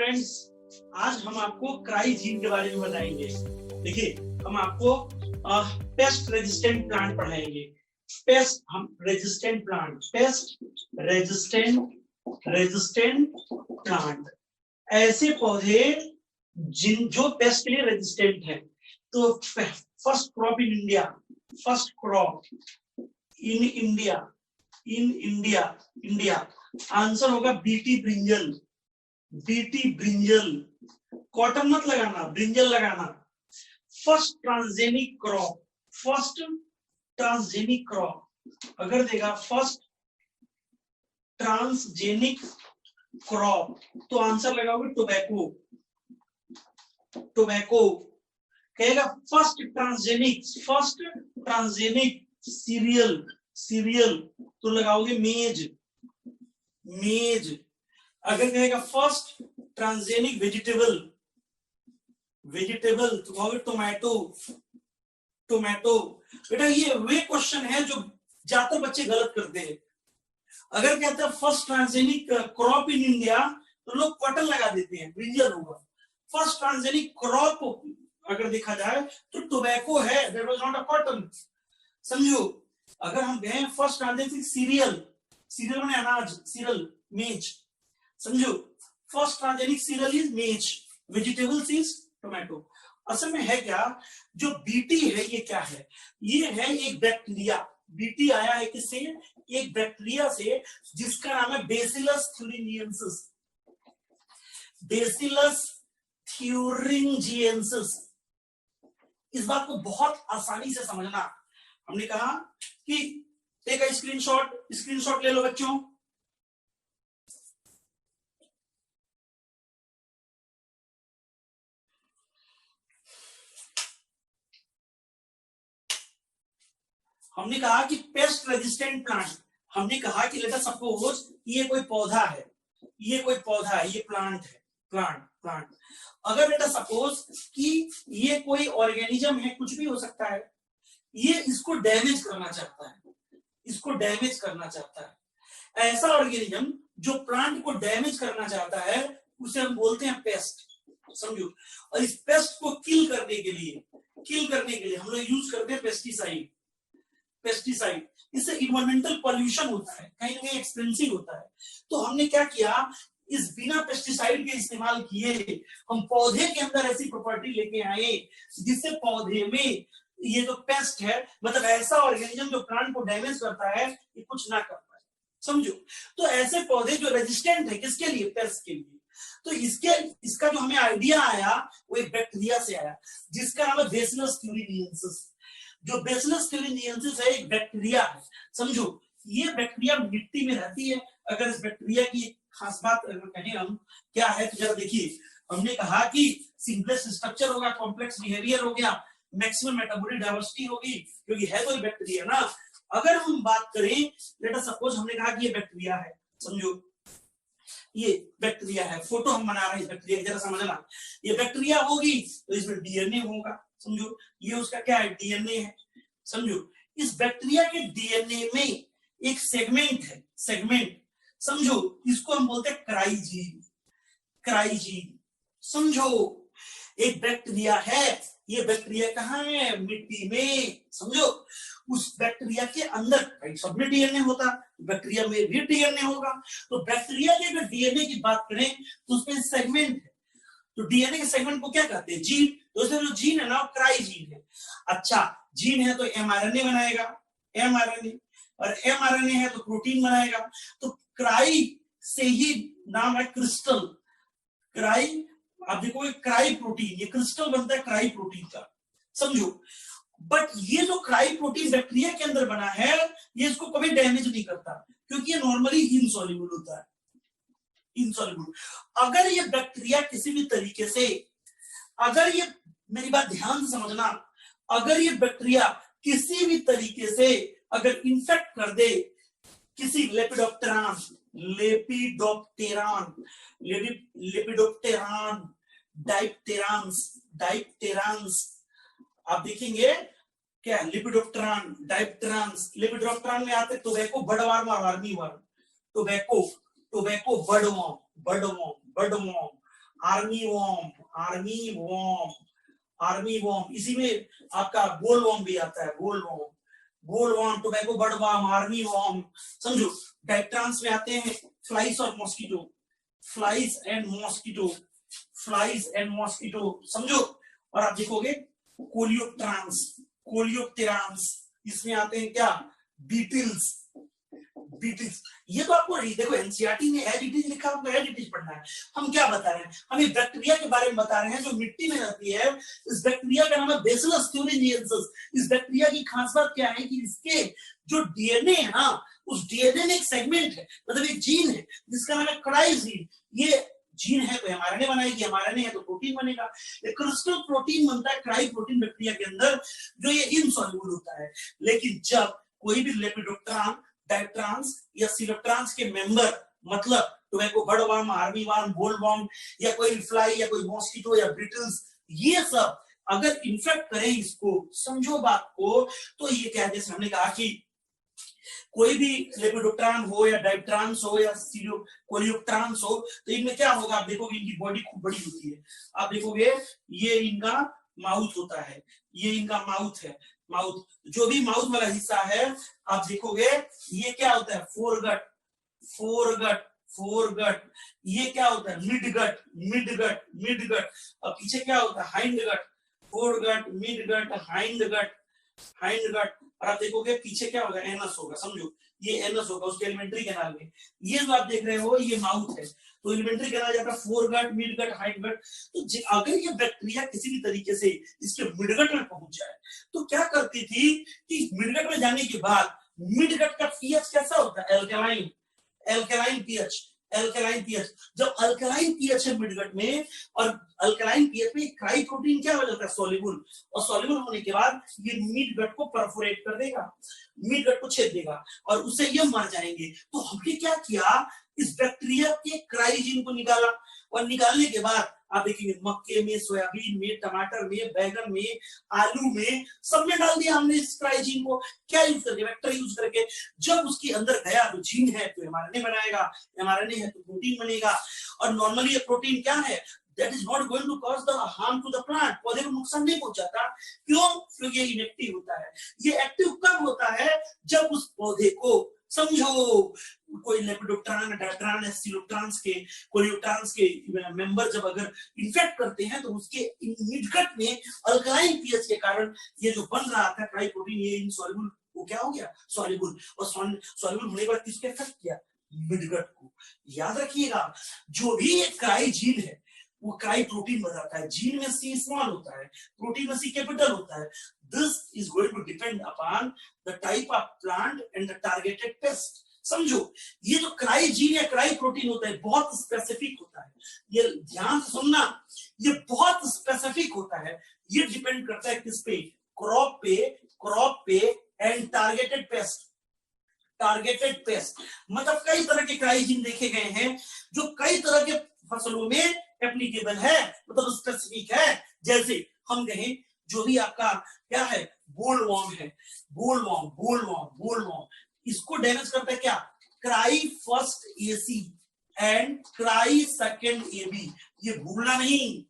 Students, आज हम आपको क्राइजीन के बारे में बताएंगे। देखिए, हम आपको पेस्ट रेजिस्टेंट प्लांट पढ़ाएंगे। पेस्ट रेजिस्टेंट प्लांट, ऐसे पौधे जो पेस्ट के लिए रेजिस्टेंट है। तो first crop in India answer होगा बीटी ब्रिंजल। कॉटन मत लगाना, ब्रिंजल लगाना। फर्स्ट ट्रांसजेनिक क्रॉप अगर देगा फर्स्ट ट्रांसजेनिक क्रॉप तो आंसर लगाओगे टोबैको। कहेगा फर्स्ट ट्रांसजेनिक सीरियल तो लगाओगे मेज। अगर कहेगा फर्स्ट ट्रांसजेनिक वेजिटेबल तो कहोगे टोमेटो। बेटा ये वे क्वेश्चन है जो ज्यादातर बच्चे गलत करते हैं। अगर कहते हैं first transgenic crop in India तो लोग कॉटन लगा देते हैं, ब्रिंजल होगा। फर्स्ट ट्रांसजेनिक क्रॉप अगर देखा जाए तो टोबैको है, that was not a cotton. समझो, अगर हम गए फर्स्ट ट्रांसजेनिक सीरियल माने अनाज, सीरियल मेज। समझो, फर्स्ट ट्रांसजेनिक सीरियल इज मेज, वेजिटेबल्स इज टोमेटो। असल में है क्या, जो बीटी है ये क्या है? ये है एक बैक्टीरिया। बीटी आया है किससे? एक बैक्टीरिया से जिसका नाम है बेसिलस थ्यूरिंजिएंसिस। इस बात को बहुत आसानी से समझना। हमने कहा कि टेक अ स्क्रीनशॉट ले लो बच्चों। हमने कहा कि पेस्ट रेजिस्टेंट प्लांट, हमने कहा कि लेट अस सपोज ये कोई पौधा है, ये प्लांट है, प्लांट। अगर लेट अस सपोज कि ये कोई ऑर्गेनिज्म है, कुछ भी हो सकता है, ये इसको डैमेज करना चाहता है। ऐसा ऑर्गेनिज्म जो प्लांट को डैमेज करना चाहता है उसे हम बोलते हैं पेस्ट। समझो, और इस पेस्ट को किल करने के लिए हम लोग यूज करते हैं पेस्टिसाइड। इससे इन्वायरमेंटल पॉल्यूशन होता है, कहीं ना कहीं एक्सपेंसिव होता है। तो हमने क्या किया, इस बिना पेस्टिसाइड के इस्तेमाल किए हम पौधे के अंदर ऐसी प्रॉपर्टी लेके आए जिससे पौधे में ये जो पेस्ट है, मतलब ऐसा ऑर्गेनिज्म जो प्लांट को डैमेज करता है, ये कुछ ना कर पाए। समझो, तो ऐसे पौधे जो रेजिस्टेंट है किसके लिए? पेस्ट के लिए। तो इसका जो हमें आइडिया आया वो एक बैक्टीरिया से आया जिसका नाम है बेसिलस थ्यूरिंजिएंसिस। जो बेसिलस थ्यूरिंजिएंसिस है एक बैक्टीरिया है। समझो, ये बैक्टीरिया मिट्टी में रहती है। अगर इस बैक्टीरिया की खास बात कहें हम क्या है तो जरा देखिए, हमने कहा कि सिंपलेस्ट स्ट्रक्चर होगा, कॉम्प्लेक्स बिहेवियर हो गया, मैक्सिमम मेटाबॉलिक डाइवर्सिटी होगी, क्योंकि है तो बैक्टीरिया ना। अगर हम बात करें, लेट अस सपोज हमने कहा कि ये बैक्टीरिया है। समझो, ये बैक्टीरिया है, फोटो हम बना रहे हैं इस बैक्टीरिया की, जरा समझना। ये बैक्टीरिया होगी तो इसमें डीएनए होगा। समझो, ये उसका क्या है? डीएनए है। समझो, इस बैक्टीरिया के डीएनए में एक सेगमेंट है, समझो, इसको हम बोलते हैं क्राइजीन। समझो, एक बैक्टीरिया है, ये बैक्टीरिया कहाँ है? मिट्टी में। समझो, उस बैक्टीरिया के अंदर सब में डीएनए होता, बैक्टीरिया में भी डीएनए होगा। तो बैक्टीरिया के अगर डीएनए की बात करें तो उसमें सेगमेंट है। तो डीएनए के सेगमेंट को क्या कहते हैं? जीन। तो जो जीन है ना, क्राइजीन है। अच्छा, जीन है तो एमआरएनए बनाएगा, और एमआरएनए है तो प्रोटीन बनाएगा। तो क्राई से ही नाम है क्रिस्टल। क्राई, आप देखोगे क्राई प्रोटीन, ये क्रिस्टल बनता है क्राई प्रोटीन का। समझो, बट ये जो क्राई प्रोटीन बैक्टीरिया के अंदर बना है, ये इसको कभी डैमेज नहीं करता, क्योंकि ये नॉर्मली इनसॉल्युबल होता है। अगर ये बैक्टीरिया किसी भी तरीके से, अगर ये, मेरी बात ध्यान से समझना, अगर ये बैक्टीरिया किसी भी तरीके से अगर इन्फेक्ट कर दे किसी लेपिडोप्टेरान, डाइप्टेरांस, आप देखेंगे क्या? लेपिडोप्टेरान, लेपिडोप्टेरान में आते टोबैको बर्डवर्म और army worm. Tobacco budworm, army warm, army warm, army warm, इसी में आपका बोल वॉर्म भी आता है, boll worm, boll worm, tobacco bud worm, army worm, समझो। डायट्रांस में आते हैं फ्लाइज और mosquito, flies and mosquito, flies and mosquito, समझो। और आप देखोगे कोलियोप्टेरांस, कोलियोप्टेरांस, इसमें आते हैं क्या, बीटल्स, बीटल्स। ये तो आपको देखो एनसीईआरटी में एज इट इज लिखा, आपको एज इट इज पढ़ना है। हम क्या बता रहे हैं, हम एक बैक्टीरिया के बारे में बता रहे हैं जो मिट्टी में रहती है। इस बैक्टीरिया का नाम है बैसिलस thuringiensis। इस बैक्टीरिया की खास बात क्या है कि इसके जो डीएनए है ना, उस डीएनए में एक सेगमेंट है, मतलब एक जीन है जिसका नाम है क्राइजीन। ये जीन है तो एमआरएनए बनाएगी, एमआरएनए है तो प्रोटीन बनेगा। एक क्रिस्टल प्रोटीन बनता है क्राई प्रोटीन बैक्टीरिया के अंदर, जो ये इनसॉल्युबल होता है। लेकिन जब कोई भी लेपिडोप्टेरान, डायट्रांस या सिलोप्टेरांस के मेंबर, मतलब tobacco bud worm, army worm, boll worm, या कोई फ्लाई या कोई मॉस्किटो या ब्रिटल्स, ये सब अगर इन्फेक्ट करें इसको, समझो बात को, तो ये क्या है, जैसे हमने कहा कि कोई भी लेपिडोप्टेरान हो या डायट्रांस हो या कोलियोप्टेरांस हो, तो इनमें क्या होगा, आप देखोगे इनकी बॉडी खूब बड़ी होती है। आप देखोगे ये इनका माउथ होता है, ये इनका माउथ है, माउथ, जो भी माउथ वाला हिस्सा है आप देखोगे ये क्या होता है, फोरगट, फोरगट, फोरगट। ये क्या होता है, मिडगट, मिडगट, मिडगट। और पीछे क्या होता है, hindgut, foregut, midgut, hindgut, hindgut. और आप देखोगे पीछे क्या होगा, एनस होगा, समझो ये एनस होगा उसके एलिमेंट्री कैनाल में। ये जो आप देख रहे हो ये माउथ है, तो एलिमेंट्री कैनाल जाता है फोरगट, मिडगट, हाइंडगट। तो अगर ये बैक्टीरिया किसी भी तरीके से इसके मिडगट में पहुंच जाए तो क्या करती थी कि मिडगट में जाने के बाद मिडगट का पीएच कैसा होता है, alkaline, alkaline pH, alkaline pH. जब अल्कलाइन पीएच है मिडगट में, और अल्कलाइन पीएच में क्राई प्रोटीन क्या हो जाता है, सॉल्युबल, और सॉल्युबल होने के बाद ये मिडगट को परफोरेट कर देगा, मिडगट को छेद देगा और उससे ये मर जाएंगे। तो हमने क्या किया, इस बैक्टीरिया के क्राइजीन को निकाला, और निकालने के बाद आप देखेंगे मक्के में, सोयाबीन में, टमाटर में, बैगन में, आलू में, सब में डाल दिया हमने इस क्राइजीन को। क्या यूज करके, वेक्टर यूज करके। जब उसके अंदर गया तो जीन है तो एमआरएनए बनाएगा, एमआरएनए है तो प्रोटीन बनेगा। और नॉर्मली ये प्रोटीन क्या है, that is not going to cause the harm to the plant, पौधे को नुकसान नहीं पहुंचाता। क्यों, क्योंकि ये इनएक्टिव होता है। ये एक्टिव कब होता है, जब उस पौधे को, समझो कोई लेपिडोप्टेरान, डायट्रान, सिलोप्टेरांस के, कोलियोप्टेरांस के मेंबर जब अगर इन्फेक्ट करते हैं तो उसके मिडगट में अल्कलाइन पीएच के कारण ये जो बन रहा था क्राई प्रोटीन, ये इनसॉल्युबल, वो क्या हो गया, सॉल्युबल। और सॉल्युबल होने के बाद किसको इफेक्ट किया, मिडगट को। याद रखिएगा जो भी ये क्राई जीन है वो क्राई प्रोटीन बताता है। जीन में सी स्मॉल होता है, प्रोटीन में सी कैपिटल होता है। This is going to depend upon the type of plant and the targeted pest. समझो ये जो क्राई जीन या क्राई प्रोटीन होता है बहुत स्पेसिफिक होता है, ये ध्यान से सुनना, ये बहुत स्पेसिफिक होता है। ये डिपेंड करता है किस पे, क्रॉप पे, क्रॉप पे and targeted paste, targeted paste. मतलब कई तरह के क्राई जीन देखे गए हैं जो कई तरह के फसलों में एप्लीकेबल है, मतलब स्पेसिफिक है। जैसे हम कहें जो भी आपका क्या है, बोल वॉर्म है, boll worm, boll worm, boll warm, इसको डैमेज करता है क्या, Cry first AC and Cry second AB. ये भूलना नहीं,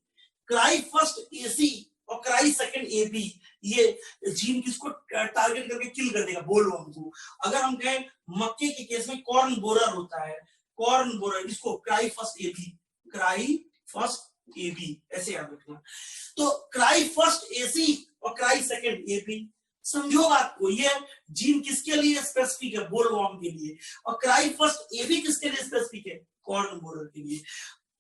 क्राई फर्स्ट एसी और क्राई सेकंड एबी, ये जीन किसको टारगेट करके किल कर देगा, बोल वॉर्म को। अगर हम कहें मक्के के केस में कॉर्न बोरर होता है, कॉर्न बोरर, इसको Cry first AB, Cry first AB, ऐसे याद रखना। तो क्राई फर्स्ट एसी और क्राई सेकंड एबी, समझो बात को। ये जीन किसके लिए स्पेसिफिक है, बोल वॉर्म के लिए, और क्राई फर्स्ट एबी किसके लिए स्पेसिफिक है, कॉर्न बोरर के लिए।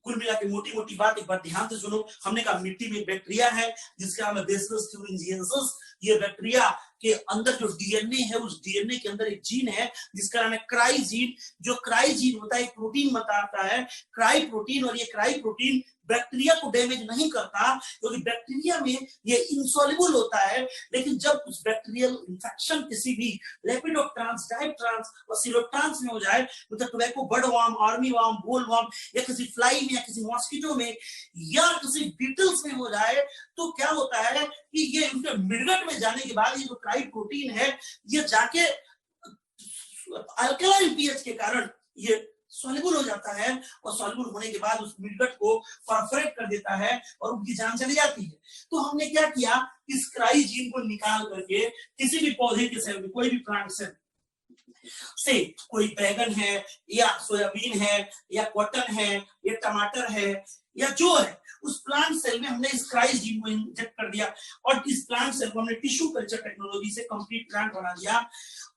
कुल मिला के मोटी मोटी बात एक बार ध्यान से सुनो। हमने कहा मिट्टी में बैक्टीरिया है जिसका नाम है बैसिलस thuringiensis। ये बैक्टीरिया के अंदर जो डीएनए है उस डीएनए के अंदर एक जीन है जिसका नाम है क्राई जीन। जो क्राई जीन होता है एक प्रोटीन बताता है, क्राई प्रोटीन। और ये क्राई प्रोटीन बैक्टीरिया को डैमेज नहीं करता क्योंकि बैक्टीरिया में ये इनसॉल्युबल होता है। लेकिन जब उस बैक्टीरियल इंफेक्शन किसी भी लेपिडोप्टेरांस, डायट्रांस और सिलोप्टेरांस में हो जाए, मतलब tobacco bud worm, army worm, boll worm, या किसी फ्लाई में या किसी मॉस्किटो में या किसी बीटल्स में हो जाए, तो क्या होता है कि ये उनके मिडगट में जाने के बाद ये जो क्राई प्रोटीन है ये जाके अल्कलाइन पीएच के कारण ये सॉल्युबल हो जाता है और सॉल्युबल होने के बाद उस मिडगट को परफोरेट कर देता है और उनकी जान चली जाती है। तो हमने क्या किया, इस क्राई जीन को निकाल करके किसी भी पौधे के सेल में, कोई भी प्लांट सेल से, कोई बैगन है या सोयाबीन है या कॉटन है या टमाटर है या जो है, उस प्लांट सेल में हमने इस क्राई जीन को इंजेक्ट कर दिया और इस प्लांट सेल को हमने टिश्यू कल्चर टेक्नोलॉजी से कंप्लीट प्लांट बना दिया।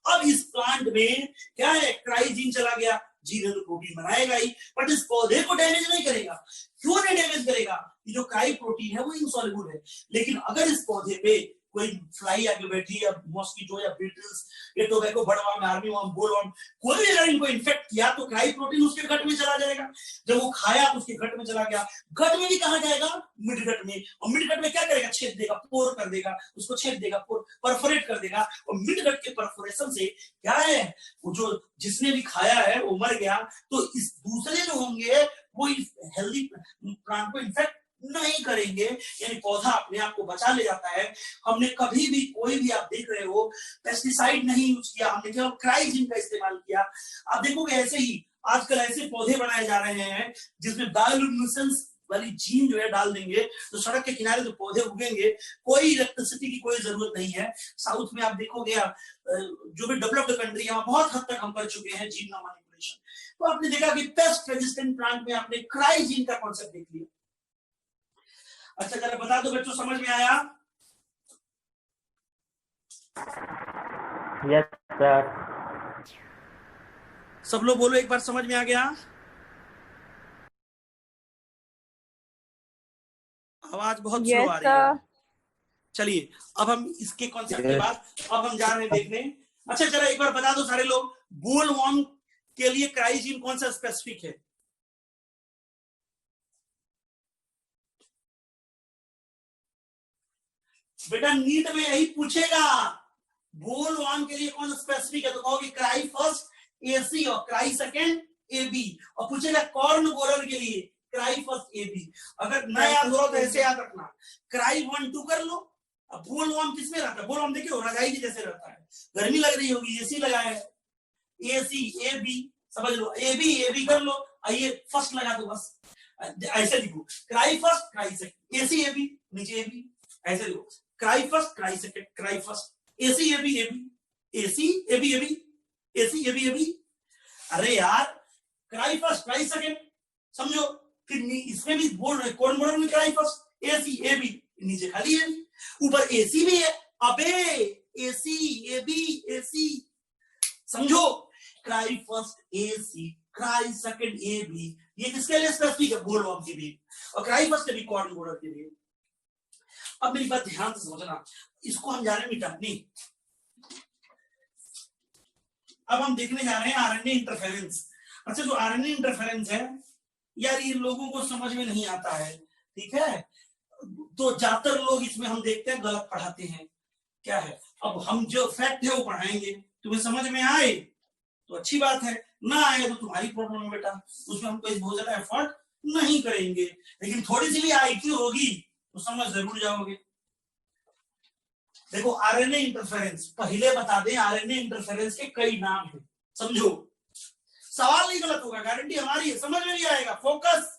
अब इस प्लांट में क्या है, क्राई जीन चला गया, जीन तो प्रोटीन बनाएगा ही, बट इस पौधे को डैमेज नहीं करेगा। क्यों नहीं डैमेज करेगा, ये जो क्राई प्रोटीन है वो इनसॉल्युबल है। लेकिन अगर इस पौधे पे कोई फ्लाई आके बैठी या मॉस्किटो या बीटल्स या टोबैको बर्डवर्म, आर्मीवर्म, बोलवर्म, कोई भी अगर इनको इन्फेक्ट किया तो क्राई प्रोटीन उसके गट में चला जाएगा। जब वो खाया तो उसके गट में चला गया, गट में भी कहां जाएगा, मिडगट में, और मिडगट में क्या करेगा, छेद देगा, पोर कर देगा, उसको छेद देगा, परफोरेट कर देगा। और मिडगट के परफोरेशन से क्या है, वो जो जिसने भी खाया है वो मर गया, तो इस दूसरे जो होंगे वो हेल्दी प्लांट को इन्फेक्ट नहीं करेंगे, यानी पौधा अपने आप को बचा ले जाता है। हमने कभी भी, कोई भी आप देख रहे हो, पेस्टिसाइड नहीं यूज किया, हमने केवल क्राई जीन का इस्तेमाल किया। आप देखोगे ऐसे ही आजकल ऐसे पौधे बनाए जा रहे हैं जिसमें बायोल्यूमिनेसेंस वाली जीन जो है डाल देंगे तो सड़क के किनारे जो पौधे उगेंगे, कोई इलेक्ट्रिसिटी की कोई जरूरत नहीं है। साउथ में आप देखोगे, जो भी डेवलप्ड कंट्री है, बहुत हद तक हम कर चुके हैं जीन का मैनिपुलेशन। तो आपने देखा कि पेस्ट रेजिस्टेंट प्लांट में आपने क्राई जीन का कॉन्सेप्ट देख लिया। अच्छा जरा बता दो बच्चों, समझ में आया? Yes sir. सब लोग बोलो एक बार, समझ में आ गया? आवाज बहुत स्लो आ रही है। चलिए अब हम इसके कॉन्सेप्ट के बाद अब हम जा रहे हैं देखने। अच्छा जरा एक बार बता दो सारे लोग, बोलवर्म के लिए क्राई जीन कौन सा स्पेसिफिक है? बेटा नीट में यही पूछेगा, बोलवर्म के लिए कौन सा स्पेसिफिक है, तो कहोगे क्राई फर्स्ट एसी और क्राई सेकंड एबी, और पूछेगा कॉर्न बोरर के लिए क्राई फर्स्ट एबी। अगर न याद हो तो ऐसे याद रखना, क्राई 1 2 कर लो। अब बोलवर्म किसमें रहता है, बोलवर्म देखिए रजाई के जैसे रहता है, गर्मी लग रही होगी, एसी लगाया है, एसी एबी, समझ लो, एबी एबी कर लो, आइए फर्स्ट लगा दो बस, ऐसे लिखो, Cry first Cry second, AC AB, नीचे एबी, ऐसे लिखो, Cry first Cry second, Cry first, AC AB AB, AC AB AB, AC AB AB. अरे यार क्राई फर्स्ट क्राई सेकंड समझो, फिर इसमें भी बोल रहे कौन बोल रहे, क्राई फर्स्ट एसी एबी, नीचे खाली है, ऊपर एसी भी है, अबे एसी एबी एसी, समझो, Cry first AC Cry second AB, ये किसके लिए स्पेसिफिक है, बोलवर्म के लिए, और क्राई फर्स्ट भी कॉर्न बोरर के लिए। अब मेरी बात ध्यान से समझना, इसको हम जा रहे हैं मिटाने। अब हम देखने जा रहे हैं आरएनए इंटरफेरेंस। अच्छा जो आरएनए इंटरफेरेंस है यार, ये लोगों को समझ में नहीं आता है, ठीक है, तो ज्यादातर लोग इसमें हम देखते हैं गलत पढ़ाते हैं। क्या है, अब हम जो फैक्ट है वो पढ़ाएंगे, तुम्हें समझ में आए तो अच्छी बात है, ना आए तो तुम्हारी प्रॉब्लम है बेटा, उसमें हम कोई बहुत ज्यादा एफर्ट नहीं करेंगे, लेकिन थोड़ी सी भी आईक्यू होगी तो समझ जरूर जाओगे। देखो आरएनए इंटरफेरेंस, पहले बता दें आरएनए इंटरफेरेंस के कई नाम हैं, समझो, सवाल नहीं गलत होगा, गारंटी हमारी है, समझ में नहीं आएगा, फोकस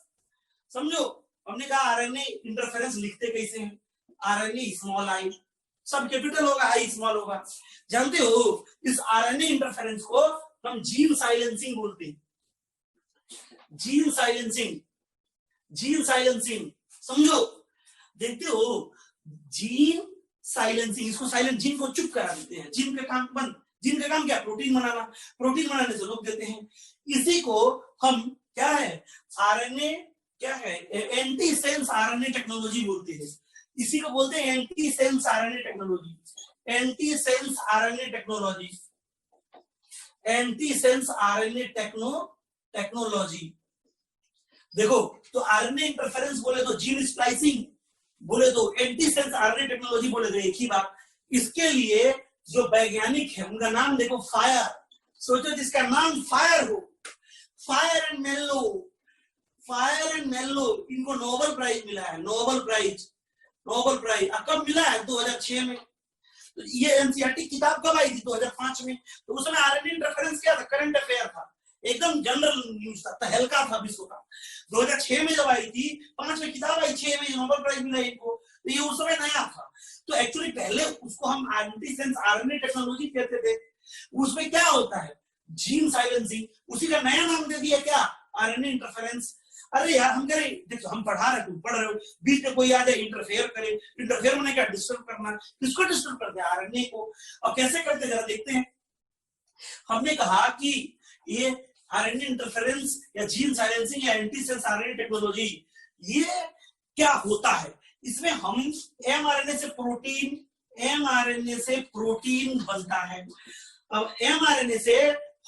समझो। हमने कहा आरएनए इंटरफेरेंस लिखते कैसे हैं, आरएनए स्मॉल आई, सब कैपिटल होगा, आई स्मॉल होगा। जानते हो इस आरएनए इंटरफेरेंस को हम जीन साइलेंसिंग बोलते हैं, जीन साइलेंसिंग, जीन साइलेंसिंग समझो। देखते हो जीन साइलेंसिंग, इसको साइलेंट, जीन को चुप करा देते हैं, जीन का काम बंद, जीन का काम क्या, प्रोटीन बनाना, प्रोटीन बनाने से रोक देते हैं। इसी को हम क्या है, आरएनए क्या है, एंटी सेंस आरएनए टेक्नोलॉजी बोलते हैं, इसी को बोलते हैं anti sense RNA technology, anti sense RNA technology, anti sense RNA technology. देखो तो आरएनए इंटरफेरेंस बोले तो जीन स्प्लाइसिंग बोले तो एंटी सेंस आरएनए टेक्नोलॉजी बोले तो एक ही बात। इसके लिए जो वैज्ञानिक है उनका नाम देखो, फायर, सोचो जिसका नाम फायर हो, फायर एंड मेल्लो, फायर एंड मेल्लो, इनको नोबेल प्राइज मिला है, नोबेल प्राइज, नोबेल प्राइज कब मिला है, 2006 में। तो ये एनसीईआरटी किताब कब आई थी, 2005 में। तो उसमें आरएनए इंटरफेरेंस क्या था, करंट अफेयर था, एकदम जनरल न्यूज था, तहलका था विश्व का। 2006 में जब आई थी, 5 में किताब आई, 6 में नोबेल प्राइज मिला इनको, तो ये उस समय नया था। तो एक्चुअली पहले उसको हम एंटीसेंस आरएनए टेक्नोलॉजी कहते थे। उसमें क्या होता है, जीन साइलेंसिंग, उसी का नया नाम दे दिया क्या, आरएनए इंटरफेरेंस। अरे यार हम कह रहे, देखो हम पढ़ा रहे, तुम पढ़ रहे हो, बीच में कोई आ जाए इंटरफेयर करे, इंटरफेयर में क्या डिस्टर्ब करना, किसको डिस्टर्ब करते हैं, आरएनए को। अब कैसे करते जरा देखते हैं। हमने कहा कि ये आरएनए इंटरफेरेंस या जीन साइलेंसिंग या एंटीसेंस आरएनए टेक्नोलॉजी, ये क्या होता है, इसमें हम एमआरएनए से प्रोटीन बनता है। अब एमआरएनए से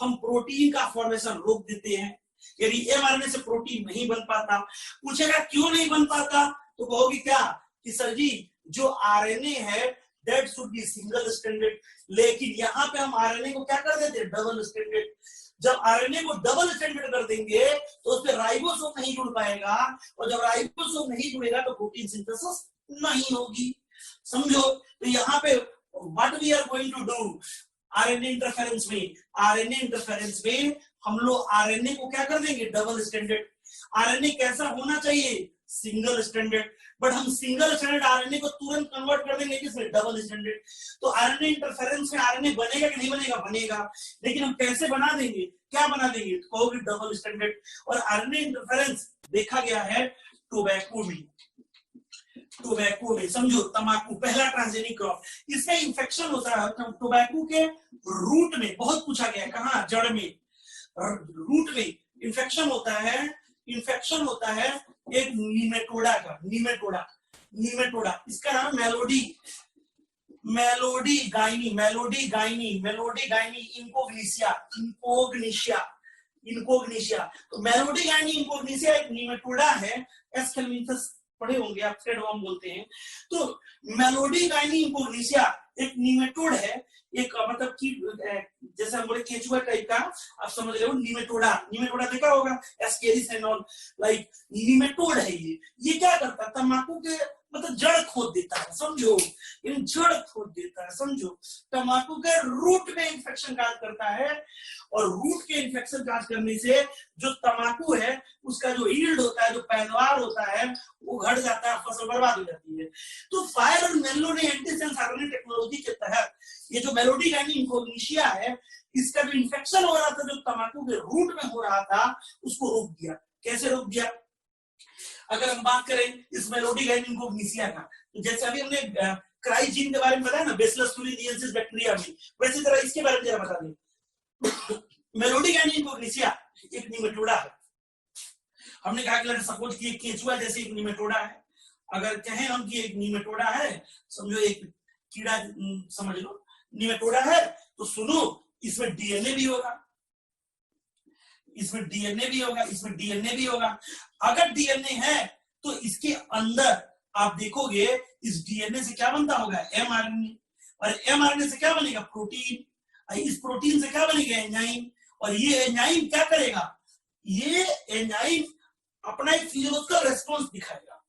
हम प्रोटीन का फॉर्मेशन रोक देते हैं। यदि एमआरएनए से प्रोटीन नहीं बन पाता, पूछेगा क्यों नहीं बन पाता, तो कहोगे क्या कि सर जी जो आरएनए है that should be single stranded, लेकिन यहाँ पे हम आरएनए को क्या कर देते हैं, डबल स्ट्रैंडेड। जब आरएनए को डबल स्ट्रैंडेड कर देंगे तो उस पर राइबोसोम नहीं जुड़ पाएगा, और जब राइबोसोम नहीं जुड़ेगा तो प्रोटीन सिंथेसिस नहीं होगी। समझो, तो यहाँ पे what we are going to do, RNA interference में हम लोग आरएनए को क्या कर देंगे, डबल स्ट्रैंडेड। आरएनए कैसा होना चाहिए, सिंगल स्ट्रैंडेड, बट हम सिंगल स्ट्रैंडेड आरएनए को तुरंत कन्वर्ट कर देंगे किसमें, डबल स्ट्रैंडेड। तो आरएनए इंटरफेरेंस में आरएनए बनेगा कि नहीं बनेगा, बनेगा, लेकिन हम कैसे बना देंगे, क्या बना देंगे, तो कहोगे डबल स्ट्रैंडेड। और आरएनए इंटरफेरेंस देखा गया है टोबैको में, समझो तंबाकू पहला ट्रांसजेनिक क्रॉप, इसमें इंफेक्शन होता है टोबैको के रूट में, बहुत पूछा गया है, कहाँ, जड़ में, रूट में इंफेक्शन होता है एक नीमेटोडा का, नीमेटोडा, इसका नाम मेलोडी गाइनी इनकोग्निशिया। तो मेलोडी गाइनी इनकोग्निशिया एक नीमेटोडा है, एस्केलमिंथस पढ़े होंगे आप, थ्रेडवर्म बोलते हैं। तो मेलोडी गाइनी इनकोग्निशिया एक नीमेटोड है, एक मतलब कि जैसे हम बोले केचुआ टाइप का, आप समझ रहे हो, नीमेटोडा देखा होगा, Ascaris and all, like nematode है ये क्या करता है, तंबाकू के मतलब जड़ खोद देता है, समझो, जड़ खोद देता है, समझो, तंबाकू के रूट में इंफेक्शन काज करता है, और रूट के इंफेक्शन काज करने से जो तंबाकू है उसका जो यील्ड होता है, जो पैदावार होता है, वो घट जाता है, फसल बर्बाद हो जाती है। तो फायर और मेलो ने एंटीसेंस आरएनए टेक्नोलॉजी के तहत ये जो मेलोडी गाइनी इनकोग्निशिया है, इसका जो इंफेक्शन हो रहा था, जो तंबाकू के रूट में हो रहा था, उसको रोक दिया। कैसे रोक दिया, अगर हम बात करें इस मेलोडी गाइनी इनकोग्निशिया का, तो जैसे अभी हमने क्राइजीन के बारे में बताया ना, बेसिलस thuringiensis बैक्टीरिया में, वैसे तरह इसके बारे में जरा बता दें। मेलोडी गाइनी इनकोग्निशिया एक नीमेटोडा है। हमने कहा कि सपोज कि केचुआ जैसे एक नीमेटोडा है, अगर कहें हम कि एक नीमेटोडा है, समझो एक कीड़ा समझ लो नीमेटोडा है, तो सुनो इसमें डीएनए भी होगा, इसमें डीएनए भी होगा। अगर डीएनए है तो इसके अंदर आप देखोगे इस डीएनए से क्या बनता होगा, एमआरएनए, और एमआरएनए से क्या बनेगा, प्रोटीन, इस प्रोटीन से क्या बनेगा, एंजाइम, और ये एंजाइम क्या करेगा, ये एंजाइम अपना एक फिजियोलॉजिकल रेस्पॉन्स दिखाएगा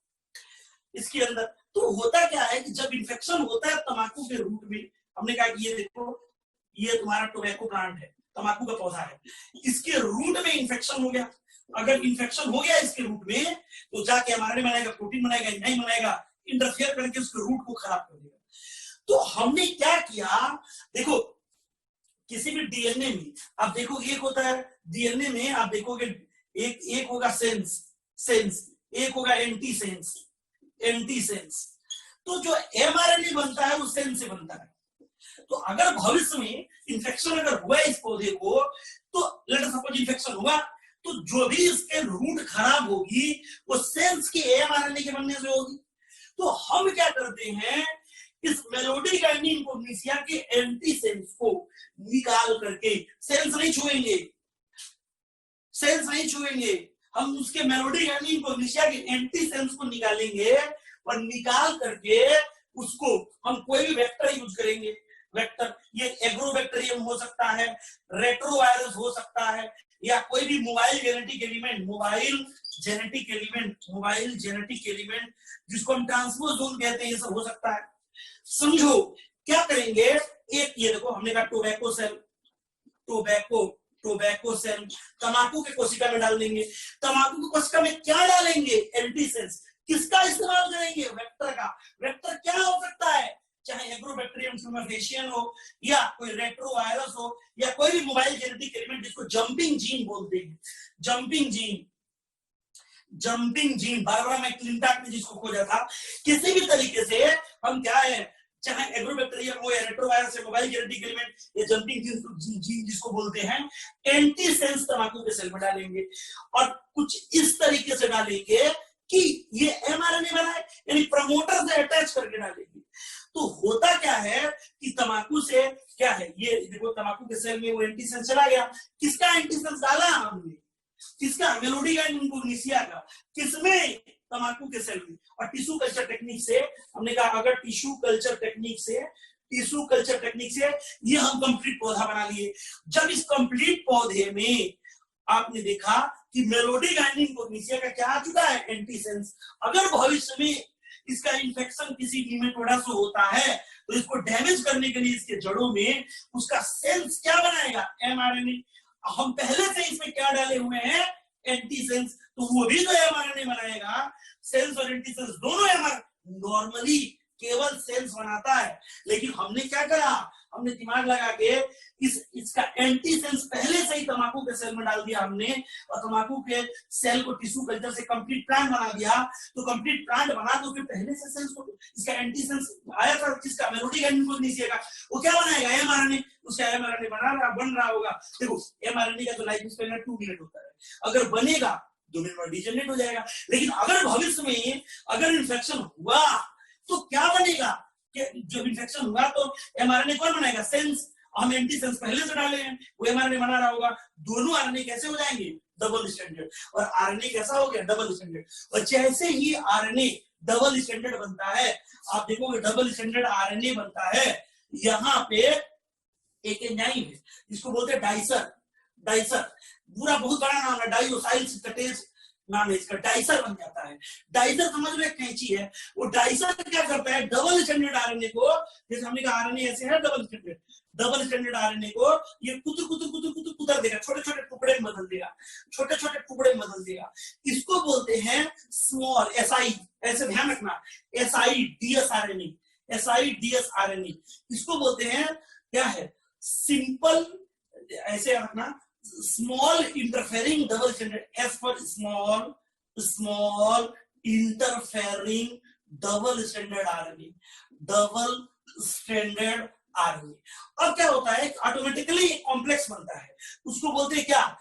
इसके अंदर। तो होता क्या है कि जब इंफेक्शन होता है तंबाकू के रूट में, हमने कहा कि ये देखो, ये तुम्हारा टोबैको प्लांट है, तंबाकू का पौधा है, इसके रूट में इंफेक्शन हो गया। अगर इंफेक्शन हो गया इसके रूट में, तो जाके एमआरएनए बनाएगा, प्रोटीन बनाएगा, एंजाइम बनाएगा, इंटरफेयर करके उसके रूट को खराब कर देगा। तो हमने क्या किया, देखो किसी भी डीएनए में आप देखोगे, एक होता है डीएनए में, आप देखोगे एक होगा सेंस, एक होगा एंटीसेंस। तो जो एमआरएनए बनता है वो सेंस से बनता है। तो अगर भविष्य में इंफेक्शन अगर हुआ इस पौधे को, तो लेट अस सपोज इंफेक्शन हुआ, तो जो भी इसके रूट खराब होगी वो सेंस के एमआरएनए के बनने से होगी। तो हम क्या करते हैं, इस मेलोडी गाइनी इनकोग्निशिया के एंटीसेंस को निकाल करके, सेंस नहीं छुएंगे, हम उसके मेलोडी गाइनी इनकोग्निशिया के एंटीसेंस को निकालेंगे, और निकाल करके उसको हम कोई भी वेक्टर यूज करेंगे। वेक्टर ये एग्रोबैक्टीरियम हो सकता है, रेट्रोवायरस हो सकता है, या कोई भी मोबाइल जेनेटिक एलिमेंट जिसको हम ट्रांसपोजोन कहते हैं, ये सब हो सकता है। समझो क्या करेंगे, एक ये देखो हमने कहा टोबैको टोबैको सेल, तंबाकू के कोशिका में डाल देंगे। तंबाकू की कोशिका में क्या डालेंगे? एंटीसेंस। किसका इस्तेमाल करेंगे? वेक्टर का। वेक्टर क्या हो सकता है? चाहे एग्रोबैक्टीरियम फ्यूमेफेशियन हो, या कोई रेट्रोवायरस हो, या कोई भी मोबाइल जेनेटिक एलिमेंट जिसको जंपिंग जीन बोलते हैं। Jumping gene, jumping gene Barbara McClintock ने जिसको खोजा था। किसी भी तरीके से हम क्या है, चाहे एग्रोबैक्टीरियम हो या रेट्रोवायरस या मोबाइल जेनेटिक एलिमेंट या जंपिंग जीन जिसको बोलते हैं, एंटीसेंस तंबाकू के सेल में डालेंगे और कुछ इस तरीके से डालेंगे कि ये एमआरएनए बनाए, यानी प्रमोटर से अटैच करके डालेंगे। तो होता क्या है कि तंबाकू से क्या है, ये देखो तंबाकू के सेल में वो एंटीसेंस चला गया। किसका एंटीसेंस डाला हमने? किसका? मेलोडीगाइन इंकोग्निसिया का। किसमें? तंबाकू के सेल में। और टिश्यू कल्चर टेक्निक से हमने कहा अगर टिश्यू कल्चर टेक्निक से ये हम कंप्लीट पौधा बना लिए। जब इस कंप्लीट पौधे में आपने देखा कि मेलोडीगाइन इंकोग्निसिया का क्या आ चुका है? एंटीसेंस। अगर भविष्य में इसका इन्फेक्शन किसी नीमेटोडा से होता है तो इसको डैमेज करने के लिए इसके जड़ों में उसका सेल्स क्या बनाएगा? एमआरएनए। हम पहले से इसमें क्या डाले हुए हैं? एंटीसेंस। तो वो भी तो एमआरएनए बनाएगा। सेल्स और एंटीसेंस दोनों एमआरएनए नॉर्मली केवल सेल्स बनाता है, लेकिन हमने क्या करा? हमने दिमाग लगा के इसका एंटीसेंस पहले से ही तंबाकू के सेल में डाल दिया हमने, और तंबाकू के सेल को टिश्यू कल्चर से कंप्लीट प्लांट बना दिया। तो कंप्लीट प्लांट बना तो फिर पहले से सेल्स को इसका एंटीसेंस आया था। किसका? मेलोडीगाइन इंकोग्निसिया का। वो क्या बनाएगा? एमआरएनए। उसका एमआरएनए बन रहा होगा। देखो एमआरएनए का तो लाइफ स्पैन 2 मिनट होता है, अगर बनेगा 2 मिनट में डिजनरेट हो जाएगा। लेकिन अगर भविष्य में अगर इन्फेक्शन हुआ तो क्या बनेगा? जब इन्फेक्शन हुआ तो एमआरएनए कौन बनाएगा? सेंस। हम एंटीसेंस पहले से डाले हैं, वो एमआरएनए बना रहा होगा। दोनों आरएनए कैसे हो जाएंगे? Double standard. और आरएनए कैसा हो गया? Double standard. और जैसे ही आरएनए डबल स्टैंडर्ड बनता है, आप देखोगे डबल स्टैंडर्ड आरएनए बनता है, यहाँ पे एक एंजाइम है जिसको बोलते हैं डाइसर। पूरा बहुत बड़ा नाम है, डाइओसाइल सिंथेटेज नाम है इसका। डाइसर बन जाता है। डाइसर समझ लो एक कैंची है। वो डाइसर क्या करता है? डबल स्टैंडर्ड आरएनए को, जैसे हमने कहा आरएनए ऐसे है डबल स्टैंडर्ड आरएनए को ये कुतर देगा, छोटे छोटे टुकड़े में बदल देगा। इसको बोलते हैं स्मॉल एसआई। ऐसे ध्यान रखना, एसआईडीएस आरएनए। इसको बोलते हैं क्या है? सिंपल, ऐसे रखना, small interfering double standard. S for small interfering double standard RNA. अब क्या होता है? ऑटोमेटिकली कॉम्प्लेक्स बनता है, उसको बोलते हैं क्या?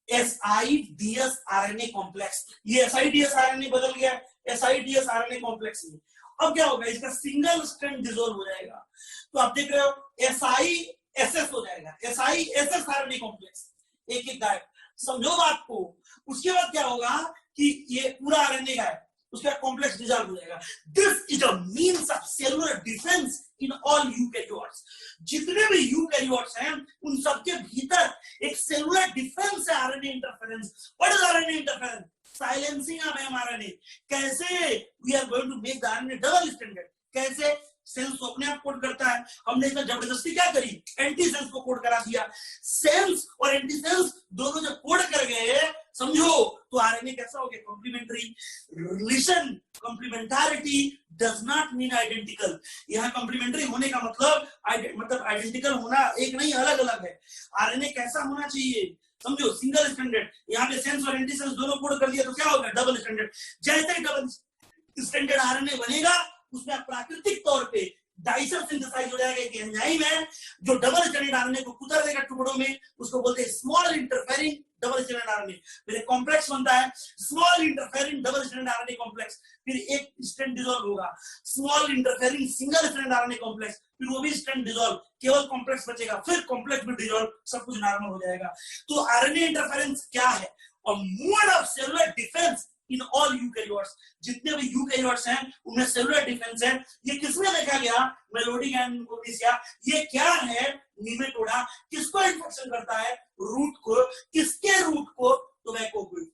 SIDS RNA complex. ये एसआईडीएस आरएनए बदल गया एसआईडीएस आरएनए कॉम्प्लेक्स में। अब क्या होगा? इसका सिंगल स्ट्रैंड डिसॉल्व हो जाएगा। तो आप देख रहे हो एसआईएसएस हो जाएगा, एसआईएसएस आरएनए कॉम्प्लेक्स, एक गायब। समझो बात को। उसके बाद क्या होगा कि ये पूरा आरएनए गायब, उसके बाद कॉम्प्लेक्स डिसॉल्व हो जाएगा। This is a means of cellular defence in all eukaryotes. जितने भी यूकैरियोट्स हैं उन सबके भीतर एक सेलुलर डिफेंस है, RNA interference. What is RNA interference? Silencing of mRNA. कैसे? We are going to make the RNA double standard. कैसे? सेल्स को अपने आप कोड करता है, हमने इसमें जबरदस्ती क्या करी? एंटीसेंस को कोड करा दिया। सेल्स और एंटीसेंस दोनों जब कोड कर गए, समझो, तो आरएनए कैसा हो गया? Complementary. Relation, complementarity does not mean identical. यहाँ कॉम्प्लीमेंट्री होने का मतलब आइडेंटिकल होना एक नहीं, अलग अलग है। आरएनए कैसा होना चाहिए? समझो, सिंगल स्टैंडर्ड। यहाँ पे सेंस और एंटीसेंस दोनों कोड कर दिया तो क्या होगा? Double standard. जैसे ही डबल स्टैंडर्ड आरएनए बनेगा, उसमें प्राकृतिक तौर पे डाइसर सिंथेसाइज हो जाएगा। एक एंजाइम है जो डबल स्टैंडर्ड आरएनए को कुतर देगा टुकड़ों में, उसको बोलते हैं small interfering double standard RNA. फिर एक कॉम्प्लेक्स बनता है, small interfering double standard RNA complex. फिर एक स्ट्रैंड डिसॉल्व होगा, small interfering single strand RNA complex. फिर वो भी स्ट्रैंड डिसॉल्व, केवल कॉम्प्लेक्स बचेगा, फिर कॉम्प्लेक्स भी डिसॉल्व, सब कुछ नॉर्मल हो जाएगा। तो आरएनए इंटरफेरेंस क्या है? A mode of cellular defence in all eukaryotes. जितने भी यूकैरियोट्स हैं उनमें सेलुलर डिफेंस है। ये किसमें देखा गया? मेलोडीगाइन इंकोग्निसिया। ये क्या है? नीमेटोडा। किसको इन्फेक्शन करता है? रूट को। किसके रूट को? टोबैको को।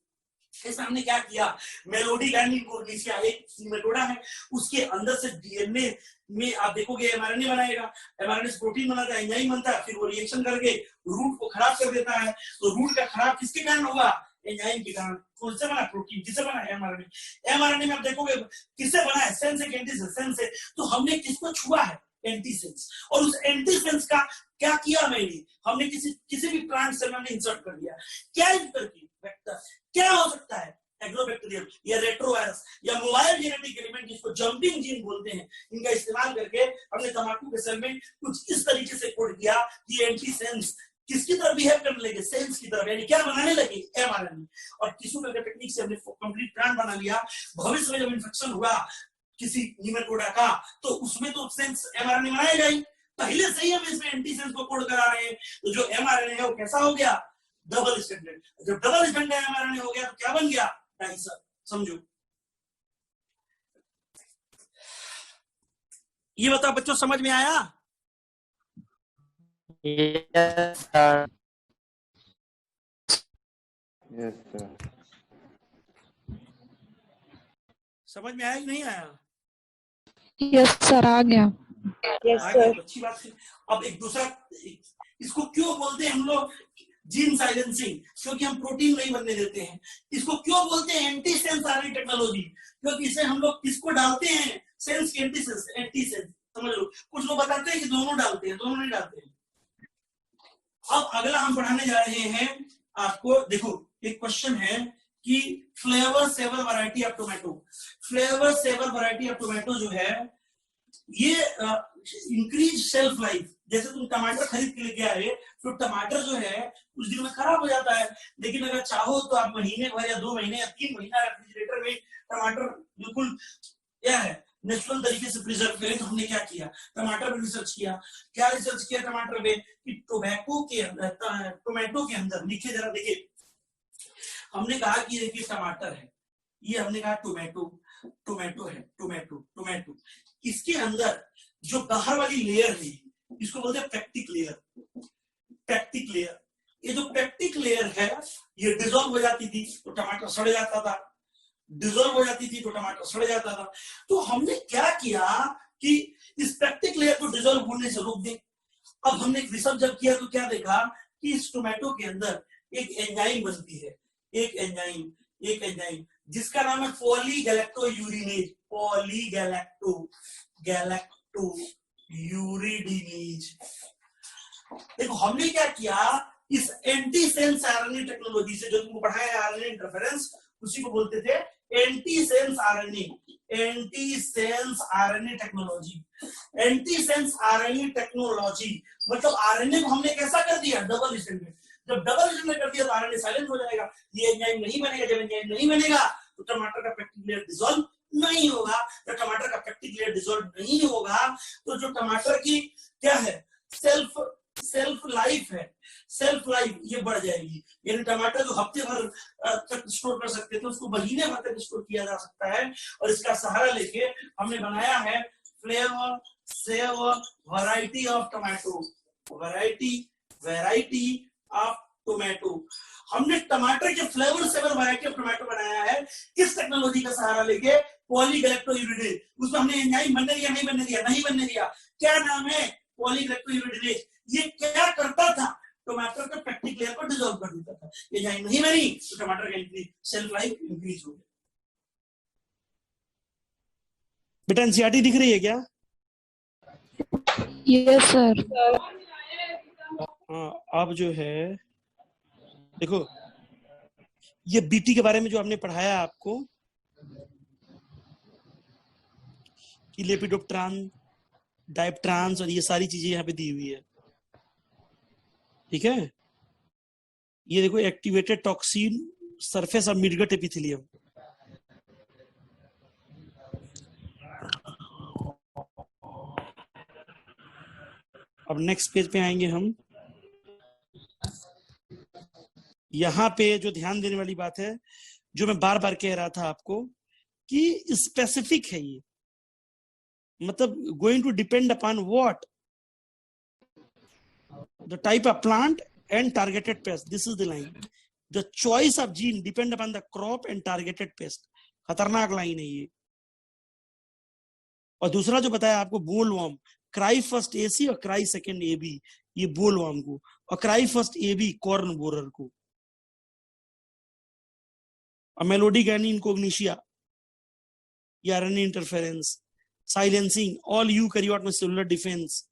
इसमें हमने क्या किया? मेलोडीगाइन इंकोग्निसिया एक नीमेटोडा है, उसके अंदर से डीएनए में आप देखोगे एमआरएनए बनाएगा। mRNA से प्रोटीन बनाता है, एंजाइम बनता है, फिर वो रिएक्शन करके रूट को खराब कर देता है। तो रूट का खराब किसके कारण हुआ? एंजाइम के कारण। कौन से बना? प्रोटीन। किससे बना? mRNA। mRNA में आप देखोगे किससे बना है? सेंस से, एंटीसेंस से। तो हमने किसको छुआ है? एंटीसेंस। और उस एंटीसेंस का क्या किया मैंने? हमने किसी भी प्लांट सेल में इंसर्ट कर दिया। क्या इंसर्ट किया? वेक्टर। क्या हो सकता है? एग्रोबैक्टीरियम या रेट्रोवायरस या मोबाइल जेनेटिक एलिमेंट, जिसको जंपिंग जीन बोलते हैं, इनका इस्तेमाल करके हमने तंबाकू के सेल में कुछ इस तरीके से कोड किया कि एंटीसेंस किसकी तरह बिहेव करने लगे? सेंस की तरफ। यानी क्या बनाने लगे? mRNA। और टिश्यू कल्चर टेक्निक से हमने कंप्लीट प्लांट बना लिया। भविष्य में जब इन्फेक्शन हुआ किसी नीमेटोडा का, तो उसमें तो सेंस mRNA बनाएगा ही। पहले से ही हम इसमें एंटीसेंस को कोड करा रहे हैं। तो जो mRNA है वो कैसा हो गया? Double standard. जब डबल स्टैंडर्ड mRNA हो गया तो क्या बन गया? डाइसर। समझो। ये बताओ बच्चों, समझ में आया? Yes, sir. Yes, sir. समझ में आया कि नहीं आया? यस सर, आ गया। Yes sir. अच्छी बात है। अब एक दूसरा, इसको क्यों बोलते हैं हम लोग जीन साइलेंसिंग? क्योंकि हम प्रोटीन नहीं बनने देते हैं। इसको क्यों बोलते हैं एंटीसेंस आरएनए टेक्नोलॉजी? क्योंकि इसे हम लोग किसको डालते हैं? सेंस के एंटीसेंस। एंटीसेंस समझ लो। कुछ लोग बताते हैं कि दोनों डालते हैं, दोनों नहीं डालते हैं। अब अगला हम पढ़ाने जा रहे हैं आपको। देखो एक क्वेश्चन है कि Flavr Savr variety of tomato. Flavr Savr variety of tomato जो है ये इंक्रीज शेल्फ लाइफ। जैसे तुम टमाटर खरीद के लेके आए तो टमाटर जो है कुछ दिन में खराब हो जाता है, लेकिन अगर चाहो तो आप महीने भर या 2 महीने या 3 महीना रेफ्रिजरेटर में टमाटर बिल्कुल क्या है नेचुरल तरीके से प्रिजर्व करें। तो हमने क्या किया? टमाटर पे रिसर्च किया। क्या रिसर्च किया टमाटर पे? कि टोमेटो के अंदर लिखे, जरा देखिए। हमने कहा कि देखिए टमाटर है, ये हमने कहा टोमेटो है, टोमेटो। इसके अंदर जो बाहर वाली लेयर है इसको बोलते हैं पेक्टिक लेयर। ये जो पेक्टिक लेयर है ये डिसॉल्व हो जाती थी तो टमाटर सड़ जाता था, डिसॉल्व हो जाती थी तो टमाटर सड़ जाता था। तो हमने क्या किया कि इस पेक्टिक लेयर को डिसॉल्व होने से रोक दें। अब हमने रिसर्च जब किया तो क्या देखा कि इस टोमेटो के अंदर एक एंजाइम बनती है, एक एंजाइम जिसका नाम है पॉलीगैलेक्टोयूरिनेज। पॉलीगैलेक्टोयूरिनेज। देखो हमने क्या किया, इस एंटीसेंस आरएनए टेक्नोलॉजी से, जो तुमको पढ़ाया आरएनए इंटरफेरेंस, उसी को बोलते थे antisense RNA technology. Antisense RNA technology मतलब आरएनए को हमने कैसा कर दिया? Double standard. जब डबल स्टैंडर्ड कर दिया तो आरएनए साइलेंट हो जाएगा, ये एंजाइम नहीं बनेगा। जब एंजाइम नहीं बनेगा तो टमाटर का पेक्टिक लेयर डिसॉल्व नहीं होगा। जब टमाटर का पेक्टिक लेयर डिसॉल्व नहीं होगा तो जो टमाटर की क्या है सेल्फ लाइफ है, सेल्फ लाइफ ये बढ़ जाएगी। यानी टमाटर जो हफ्ते भर तक स्टोर कर सकते थे उसको महीने भर तक स्टोर किया जा सकता है। और इसका सहारा लेके हमने बनाया है Flavr Savr variety of tomato. Variety of tomato. हमने टमाटर के Flavr Savr variety of tomato बनाया है। किस टेक्नोलॉजी का सहारा लेके? पॉलीगैलेक्टोयूरिनेज। उसमें हमने एंजाइम बनने दिया? नहीं बनने दिया। क्या नाम है? पॉलीगैलेक्टोयूरिनेज। ये क्या करता था? टमाटर का पेक्टिक लेयर को डिसॉल्व कर देता था। एंजाइम नहीं बनी तो टमाटर का सेल्फ लाइफ इंक्रीज हो गया। बेटा एनसीईआरटी दिख रही है क्या? Yes sir. हाँ, अब जो है देखो ये बीटी के बारे में जो हमने पढ़ाया आपको कि लेपिडोप्टेरान, डायप्ट्रांस और ये सारी चीजें यहाँ पे दी हुई है। ठीक है, ये देखो activated toxin surface of midgut epithelium. अब नेक्स्ट पेज पे आएंगे हम। यहाँ पे जो ध्यान देने वाली बात है, जो मैं बार बार कह रहा था आपको कि स्पेसिफिक है ये, मतलब going to depend upon what the type of plant and targeted pest. This is the line. The choice of gene depend upon the crop and targeted pest. खतरनाक लाइन है ये। और दूसरा जो बताया आपको बोलवर्म, क्राई फर्स्ट एसी और cry second AB, ये बोलवाम को, और cry first AB corn borer को, और मेलोडी गैनी इनकोग्निशिया या RNA interference, silencing all eukaryote में सेलुलर डिफेंस।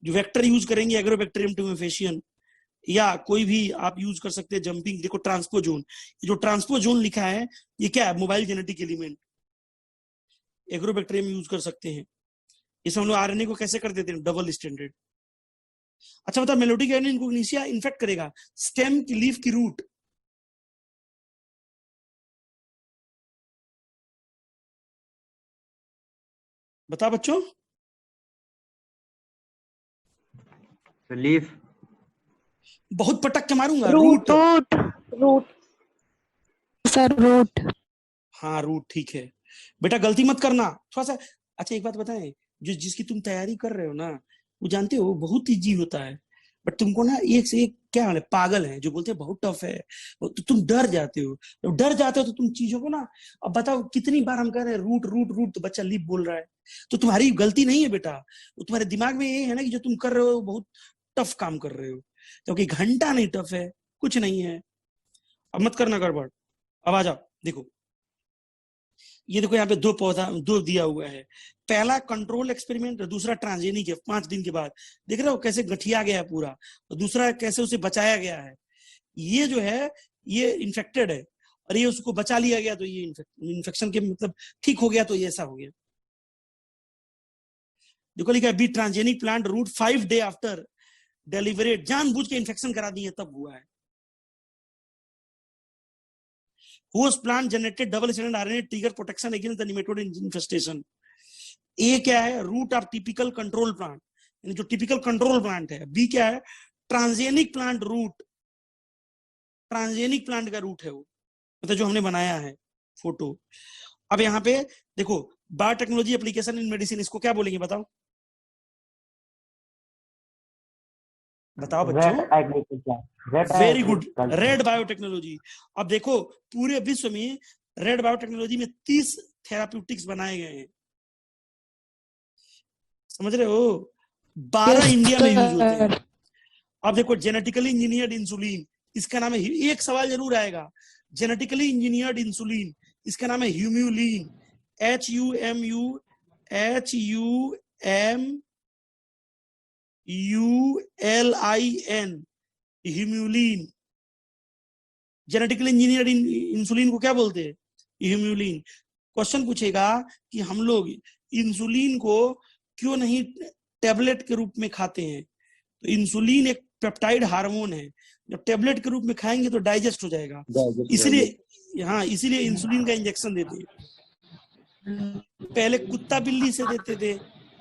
जो वेक्टर यूज करेंगे एग्रोबैक्टीरियम ट्यूमेफेशियन, या कोई भी आप यूज कर सकते हैं जंपिंग। देखो ट्रांसपोजोन, जो ट्रांसपोजोन लिखा है ये क्या है, mobile genetic element, agrobacterium use कर सकते हैं। इसमें हम लोग आरएनए को कैसे कर देते हैं, डबल स्टैंडर्ड। अच्छा बता, मेलोडी गैनी इनकोग्निशिया इन्फेक्ट करेगा स्टेम की, लीफ की रूट। बता बच्चों। लीफ। बहुत पटक के मारूंगा। Root root sir, root. हाँ रूट, ठीक है बेटा, गलती मत करना थोड़ा सा। अच्छा एक बात बताएं, जो जिसकी तुम तैयारी कर रहे हो ना, वो जानते हो बहुत इजी होता है, बट तुमको ना एक से एक क्या है, पागल है जो बोलते हैं बहुत टफ है, तो तुम डर जाते हो। तो डर जाते हो तो तुम चीजों को ना, अब बताओ कितनी बार हम कह रहे हैं रूट रूट रूट, तो बच्चा लीप बोल रहा है। तो तुम्हारी गलती नहीं है बेटा, वो तुम्हारे दिमाग में ये है ना कि जो तुम कर रहे हो बहुत टफ काम कर रहे हो, क्योंकि घंटा नहीं टफ है, कुछ नहीं है। अब मत करना गड़बड़। अब आ जाओ, देखो ये देखो यहाँ पे दो पौधा, दो दिया हुआ है। पहला कंट्रोल एक्सपेरिमेंट, दूसरा ट्रांसजेनिक है 5 दिन के बाद। देख रहे हो कैसे गठिया गया है पूरा, और दूसरा कैसे उसे बचाया गया है। ये जो है ये इन्फेक्टेड है, और ये उसको बचा लिया गया, तो ये इन्फेक्शन के मतलब ठीक हो गया, तो ये ऐसा हो गया। देखो लिखा है B transgenic plant root 5 day after deliberate, जानबूझ के इन्फेक्शन करा दिए तब हुआ है। Host plant generated double standard RNA trigger protection against the nematode infestation. A क्या है, root of typical control plant, यानी जो टिपिकल कंट्रोल प्लांट है। बी क्या है, transgenic plant root, transgenic plant का रूट है वो, मतलब जो हमने बनाया है फोटो। अब यहाँ पे देखो बायोटेक्नोलॉजी एप्लीकेशन इन मेडिसिन, इसको क्या बोलेंगे बताओ, बताओ बच्चों। Very good, red biotechnology. अब देखो पूरे विश्व में रेड बायोटेक्नोलॉजी में 30 थेराप्यूटिक्स बनाए गए हैं, समझ रहे हो, 12 इंडिया में यूज होते हैं। अब देखो जेनेटिकली इंजीनियर्ड इंसुलिन, इसका नाम है, एक सवाल जरूर आएगा, जेनेटिकली इंजीनियर्ड इंसुलिन, इसका नाम है ह्यूम्यूलिन, HUMULIN, ह्यूम्यूलिन। जेनेटिकली इंजीनियर्ड इंसुलिन को क्या बोलते हैं, ह्यूम्यूलिन। क्वेश्चन पूछेगा कि हम लोग इंसुलिन को क्यों नहीं टेबलेट के रूप में खाते हैं, तो इंसुलिन एक पेप्टाइड हार्मोन है, जब टेबलेट के रूप में खाएंगे तो डाइजेस्ट हो जाएगा, इसलिए हाँ, इसीलिए इंसुलिन का इंजेक्शन देते हैं। पहले कुत्ता बिल्ली से देते थे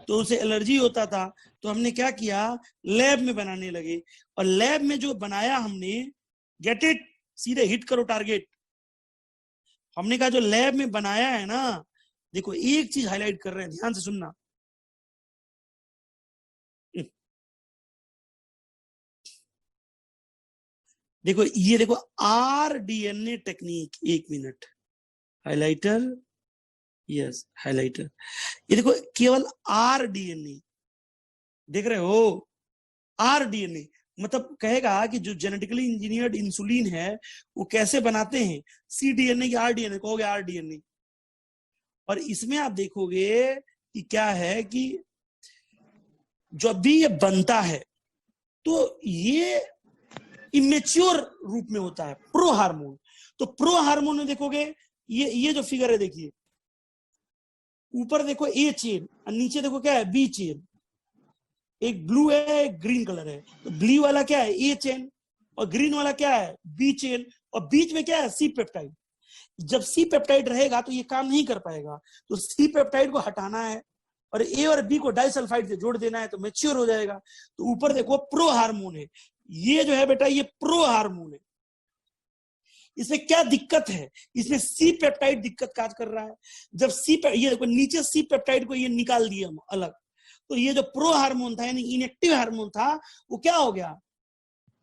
तो उसे एलर्जी होता था, तो हमने क्या किया, लैब में बनाने लगे, और लैब में जो बनाया हमने, गेट इट, सीधे हिट करो टारगेट। हमने कहा जो लैब में बनाया है ना, देखो एक चीज हाईलाइट कर रहे हैं, ध्यान से सुनना। देखो ये देखो RDNA technique, 1 minute, highlighter, yes highlighter, ये देखो केवल RDNA, देख रहे हो, RDNA मतलब कहेगा कि जो जेनेटिकली इंजीनियर्ड इंसुलिन है वो कैसे बनाते हैं, cDNA की RDNA, कहोगे RDNA। और इसमें आप देखोगे कि क्या है कि जब भी ये बनता है तो ये इमेच्योर रूप में होता है, प्रो हार्मोन। तो प्रो हार्मोन में देखोगे ये जो फिगर है, देखिए ऊपर देखो A चेन और नीचे देखो क्या है, B चेन, एक ब्लू है एक ग्रीन कलर है, तो ब्लू वाला क्या है, A चेन, और ग्रीन वाला क्या है, B चेन, और बीच में क्या है, C पेप्टाइड। जब C पेप्टाइड रहेगा तो ये काम नहीं कर पाएगा, तो C पेप्टाइड को हटाना है और A और B को डाइसल्फाइड से जोड़ देना है, तो मैच्योर हो जाएगा। तो ऊपर देखो प्रो हार्मोन है, ये जो है बेटा ये प्रो हार्मोन है। इसमें क्या दिक्कत है, इसमें सी पेप्टाइड दिक्कत काज कर रहा है। जब ये देखो नीचे सी पेप्टाइड को ये निकाल दिया हम अलग, तो ये जो प्रो हार्मोन था यानी इनएक्टिव हार्मोन था, वो क्या हो गया,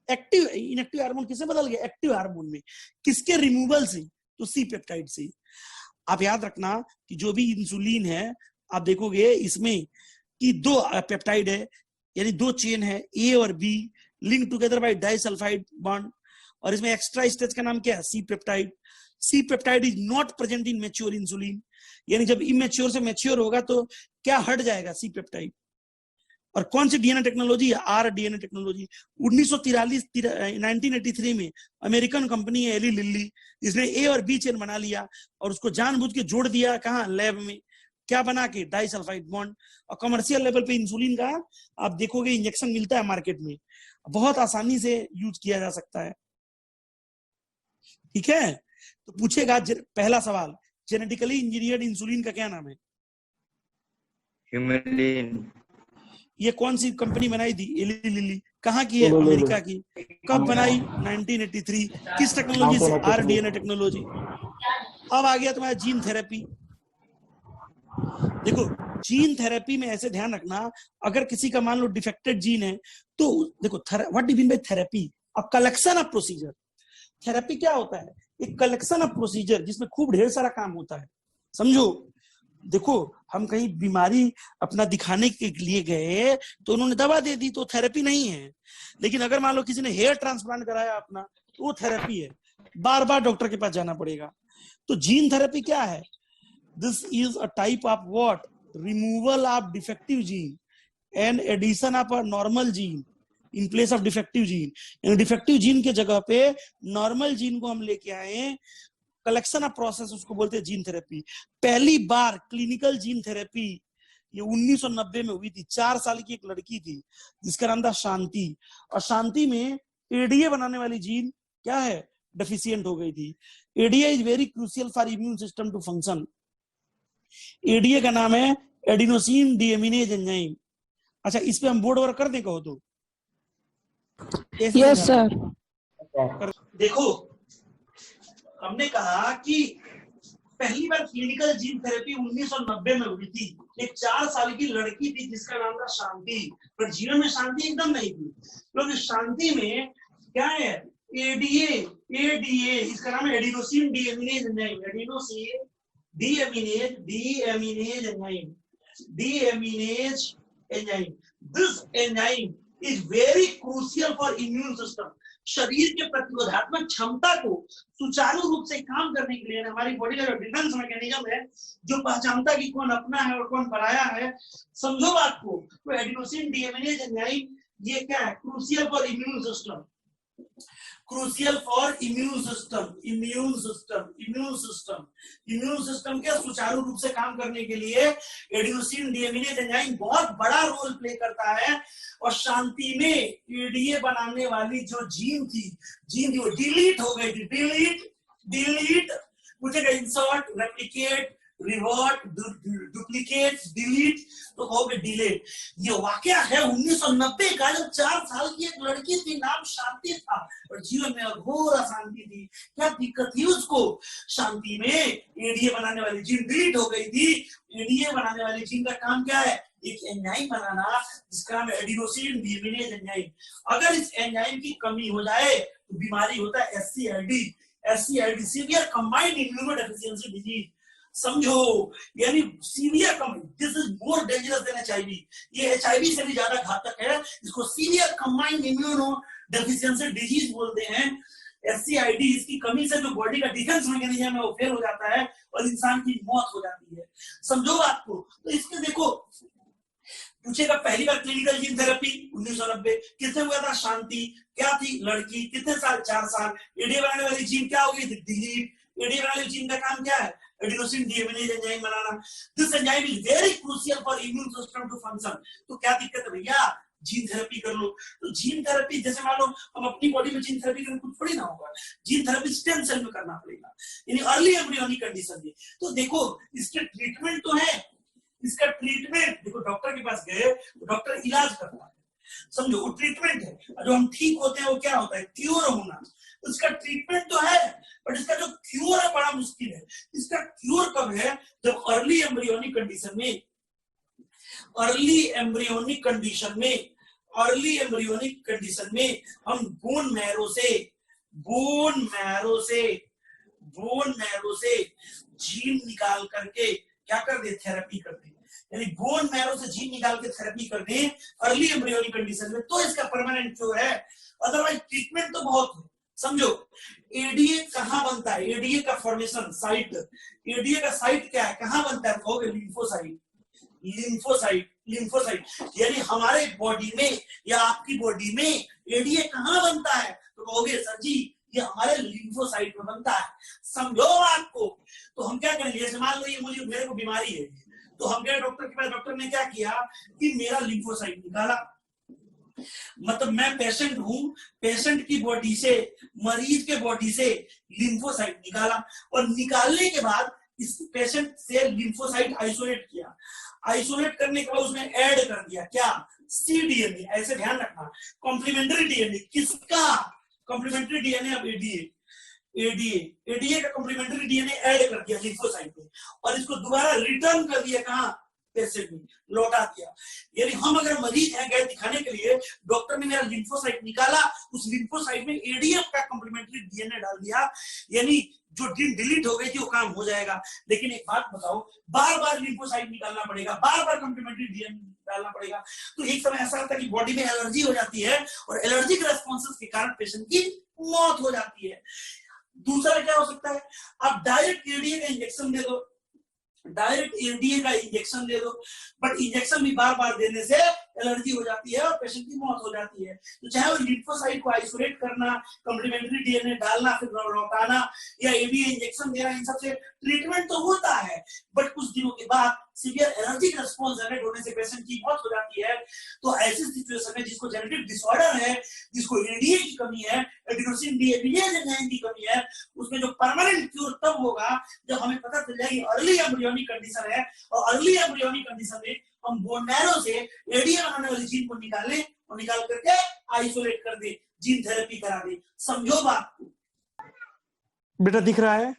एक्टिव। इनएक्टिव हार्मोन किससे बदल गया, एक्टिव हार्मोन में। किसके रिमूवल से, तो सी पेप्टाइड से। आप याद रखना कि जो भी इंसुलिन है, आप देखोगे इसमें कि दो पेप्टाइड है, यानी दो चेन है ए और B link together by disulphide bond, और इसमें एक्स्ट्रा स्टेज का नाम क्या है, C peptide. C peptide is not present in mature insulin, यानी जब इमेच्योर से मैच्योर होगा तो क्या हट जाएगा, सी पेप्टाइड। और कौन सी डीएनए टेक्नोलॉजी है, आर डीएनए टेक्नोलॉजी। 1983 में अमेरिकन कंपनी है एली लिल्ली, जिसने ए और बी चेन बना लिया और उसको जानबूझ के जोड़ दिया, कहाँ, लैब में, क्या बना के, डाइसल्फाइड बॉन्ड। और कमर्शियल लेवल पे इंसुलिन का आप देखोगे इंजेक्शन मिलता है मार्केट में, बहुत आसानी से यूज किया जा सकता है। ठीक है, तो पूछेगा पहला सवाल, जेनेटिकली इंजीनियर्ड इंसुलिन का क्या नाम है? ह्यूमेलिन। ये कौन सी कंपनी बनाई थी, एली लिल्ली, कहाँ की है, अमेरिका की। कब बनाई, 1983। किस टेक्नोलॉजी से, आरडीएनए टेक्नोलॉजी। अब आ गया तुम्हारा जीन थेरेपी। देखो जीन थेरेपी में ऐसे ध्यान रखना, अगर किसी का मान लो डिफेक्टेड जीन है तो देखो what do you mean by therapy, a collection of procedure. Therapy क्या होता है, एक कलेक्शन ऑफ प्रोसीजर जिसमें खूब ढेर सारा काम होता है, समझो। देखो हम कहीं बीमारी अपना दिखाने के लिए गए तो उन्होंने दवा दे दी, तो थेरेपी नहीं है। लेकिन अगर मान लो किसी ने हेयर ट्रांसप्लांट कराया अपना, तो वो थेरेपी है, बार बार डॉक्टर के पास जाना पड़ेगा। तो जीन थेरेपी क्या है, this is a type of what, removal of defective gene and addition of a normal gene in place of defective gene. यानी डिफेक्टिव जीन के जगह पे नॉर्मल जीन को हम लेके आए, कलेक्शन ऑफ प्रोसेस, उसको बोलते हैं जीन थेरेपी। पहली बार क्लिनिकल जीन थेरेपी ये 1990 में हुई थी। 4 साल की एक लड़की थी जिसका नाम था शांति, और शांति में एडीए बनाने वाली जीन क्या है, डेफिशिएंट हो गई थी। ADA is very crucial for immune system to function. ADA का नाम है एडिनोसिन डीएमिनेज एंजाइम। अच्छा, इस पे हम बोर्ड वर्क कर दें कहो तो। Yes sir. देखो हमने कहा कि पहली बार क्लिनिकल जीन थेरेपी 1990 में हुई थी। एक 4 साल की लड़की थी जिसका नाम था शांति, पर जीवन में शांति एकदम नहीं थी, क्योंकि शांति में क्या है, एडीए इसका नाम है adenosine deaminase enzyme. Adenosine deaminase enzyme. This enzyme is very crucial for immune system. शरीर के प्रतिरोधात्मक क्षमता को सुचारू रूप से काम करने के लिए, हमारी बॉडी का जो डिफेंस मैकेनिज्म है, जो पहचानता कि कौन अपना है और कौन पराया है, समझो बात को। तो एडिनोसिन डीएमिनेज एंजाइम ये क्या है, crucial for immune system. Crucial for immune system के सुचारू रूप से काम करने के लिए एडिनोसिन डीएमिनेज एंजाइम बहुत बड़ा रोल प्ले करता है। और शांति में एडीए बनाने वाली जो जीन थी वो डिलीट हो गई थी। डिलीट पूछेगा, insert, replicate, revert, duplicate, delete, तो कहोगे डिलीट। ये वाकया है 1990 का, जब 4 साल की एक लड़की थी, नाम शांति था, और जीवन में घोर अशांति थी। क्या दिक्कत थी उसको, शांति में एडीए बनाने वाली जीन डिलीट हो गई थी। एडीए बनाने वाली जीन का काम क्या है, एक एंजाइम बनाना जिसका नाम है एडिनोसिन डीएमिनेज एंजाइम। अगर इस एंजाइम की कमी हो जाए तो बीमारी होता है एससीआईडी, सीवियर कंबाइंड इम्यूनोडेफिशिएंसी डिजीज। समझो, यानी severe combined, this is more dangerous than HIV. ये एचआईवी से भी ज्यादा घातक है, इसको सीवियर कंबाइंड इम्यूनोडेफिशिएंसी डिजीज बोलते हैं। एससीआईडी, इसकी कमी से जो बॉडी का डिफेंस मैकेनिज्म है वो फेल हो जाता है और इंसान की मौत हो जाती है। समझो बात को। तो इसके देखो पूछेगा, पहली बार क्लिनिकल जीन थेरेपी 1990 किसने हुआ था, शांति। क्या थी, लड़की, कितने साल, 4 साल। एडीए बनाने वाली जीन क्या हो गई थी, डिलीट। एडीए बनाने वाली जीन का काम क्या है, एडिनोसिन डीएमिनेज एंजाइम बनाना। This enzyme is very crucial for immune system to function. तो क्या दिक्कत है भैया, जीन थेरेपी कर लो। तो जीन थेरेपी, जैसे मान लो हम अपनी बॉडी में जीन थेरेपी करें, कुछ थोड़ी ना होगा। जीन थेरेपी स्टेम सेल में करना पड़ेगा, यानी अर्ली एम्ब्रियोनिक कंडीशन में। तो देखो इसके ट्रीटमेंट तो है, इसका ट्रीटमेंट देखो, डॉक्टर के पास गए तो डॉक्टर इलाज करता है, समझो, वो ट्रीटमेंट है। जो हम ठीक होते हैं वो क्या होता है, क्योर होना। इसका ट्रीटमेंट तो है, बट इसका जो क्योर है बड़ा मुश्किल है। इसका क्योर कब है, जब अर्ली एम्ब्रियोनिक कंडीशन में हम बोन मैरो से जीन निकाल करके क्या कर दे, थेरेपी कर दे। यानी बोन मैरो से जीन निकाल के थेरेपी कर दें अर्ली एम्ब्रियोनिक कंडीशन में, तो इसका परमानेंट क्योर है। अदरवाइज ट्रीटमेंट तो बहुत है। समझो एडीए कहाँ बनता है, एडीए का फॉर्मेशन साइट, एडीए का साइट क्या है, कहाँ बनता है, कहोगे लिम्फोसाइट। लिम्फोसाइट, लिम्फोसाइट यानी हमारे बॉडी में या आपकी बॉडी में एडीए कहाँ बनता है, तो कहोगे सर जी ये हमारे लिम्फोसाइट में बनता है। समझो आपको। तो हम क्या करेंगे, जैसे मान लो ये मुझे मेरे को बीमारी है, तो हम गए डॉक्टर के पास, डॉक्टर ने क्या किया कि मेरा लिम्फोसाइट निकाला, मतलब मैं पेशेंट हूं, पेशेंट की बॉडी से, मरीज के बॉडी से लिम्फोसाइट निकाला, और निकालने के बाद इस पेशेंट से लिम्फोसाइट आइसोलेट किया, आइसोलेट करने के बाद उसमें ऐड कर दिया क्या, cDNA। ऐसे ध्यान रखना, कॉम्प्लीमेंट्री डीएनए किसका, complementary DNA of ADA, ADA का कॉम्प्लीमेंट्री डीएनए ऐड कर दिया लिम्फोसाइट में, और इसको दोबारा रिटर्न कर दिया कहां, पेशेंट में लौटा दिया। यानी हम अगर मरीज हैं गए दिखाने के लिए, डॉक्टर ने मेरा लिम्फोसाइट निकाला, उस लिम्फोसाइट में एडीएफ का कॉम्प्लीमेंट्री डीएनए डाल दिया, यानी जो जीन डिलीट हो गई थी वो काम हो जाएगा। लेकिन एक बात बताओ, बार बार लिम्फोसाइट निकालना पड़ेगा, बार बार कॉम्प्लीमेंट्री डीएनए डालना पड़ेगा, तो एक समय ऐसा होता है कि बॉडी में एलर्जी हो जाती है, और एलर्जिक रेस्पॉन्सेस के कारण पेशेंट की मौत हो जाती है। दूसरा क्या हो सकता है, आप डायरेक्ट एडीए का इंजेक्शन दे दो, डायरेक्ट एडीए का इंजेक्शन दे दो, बट इंजेक्शन भी बार बार देने से एलर्जी हो जाती है और पेशेंट की मौत हो जाती है। तो चाहे वो लिम्फोसाइट को आइसोलेट करना, कॉम्प्लीमेंट्री डीएनए डालना, फिर लौटाना, या एडीए इंजेक्शन देना, इन सबसे ट्रीटमेंट तो होता है, बट कुछ दिनों के बाद सीवियर एलर्जिक रेस्पॉन्स जनरेट होने से पेशेंट की मौत हो जाती है। तो ऐसी सिचुएशन में जिसको जेनेटिक डिसऑर्डर है, जिसको एडीए की कमी है, एडिनोसिन डीएबीएज एंजाइम की कमी है, उसमें जो परमानेंट क्योर तब होगा जब हमें पता चल जाएगी अर्ली एम्ब्रियोनिक कंडीशन है, और अर्ली एम्ब्रियोनिक कंडीशन में हम बोन मैरो से एडीए बनाने वाली जीन को निकालें, और निकाल करके आइसोलेट कर दे, जीन थेरेपी करा दे। समझो बात को। बेटा दिख रहा है,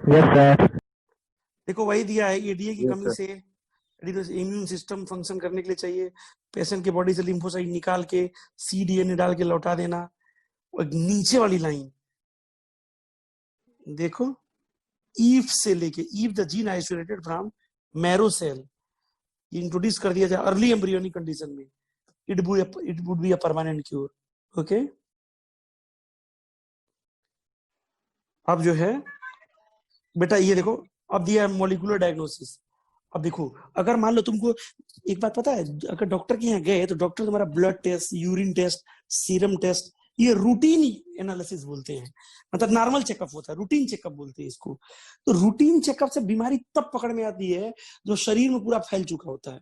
यस सर। देखो वही दिया है, एडीए की Yes, कमी से इम्यून सिस्टम फंक्शन करने के लिए चाहिए, पेशेंट के बॉडी से लिम्फोसाइट निकाल के cDNA डाल के लौटा देना। और नीचे वाली लाइन देखो, ईफ से लेके, if the gene isolated from marrow cell introduce कर दिया जाए अर्ली एम्ब्रियोनिक कंडीशन में, it would be a permanent cure. Okay, अब जो है बेटा ये देखो, अब दिया है मॉलिक्यूलर डायग्नोसिस। अब देखो, अगर मान लो तुमको एक बात पता है, अगर डॉक्टर के यहाँ गए तो डॉक्टर तुम्हारा blood test, urine test, serum test, ये रूटीन एनालिसिस बोलते हैं, मतलब नॉर्मल चेकअप होता है, रूटीन चेकअप बोलते हैं इसको। तो रूटीन चेकअप से बीमारी तब पकड़ में आती है जो शरीर में पूरा फैल चुका होता है,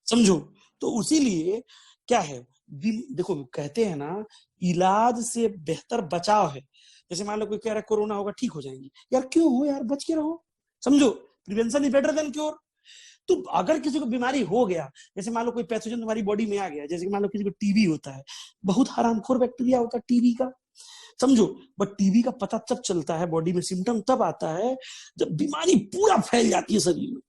समझो। तो उसीलिए क्या है, देखो कहते हैं ना, इलाज से बेहतर बचाव है। जैसे मान लो कोई कह रहा है कोरोना होगा, ठीक हो जाएंगी, यार क्यों हो यार, बच के रहो, समझो, prevention is better than cure. तो अगर किसी को बीमारी हो गया, जैसे मान लो कोई पैथोजन तुम्हारी बॉडी में आ गया, जैसे मान लो किसी को टीबी होता है, बहुत हरामखोर बैक्टीरिया होता है टीबी का, समझो, बट टीबी का पता तब चलता है, बॉडी में सिम्टम तब आता है जब बीमारी पूरा फैल जाती है शरीर में।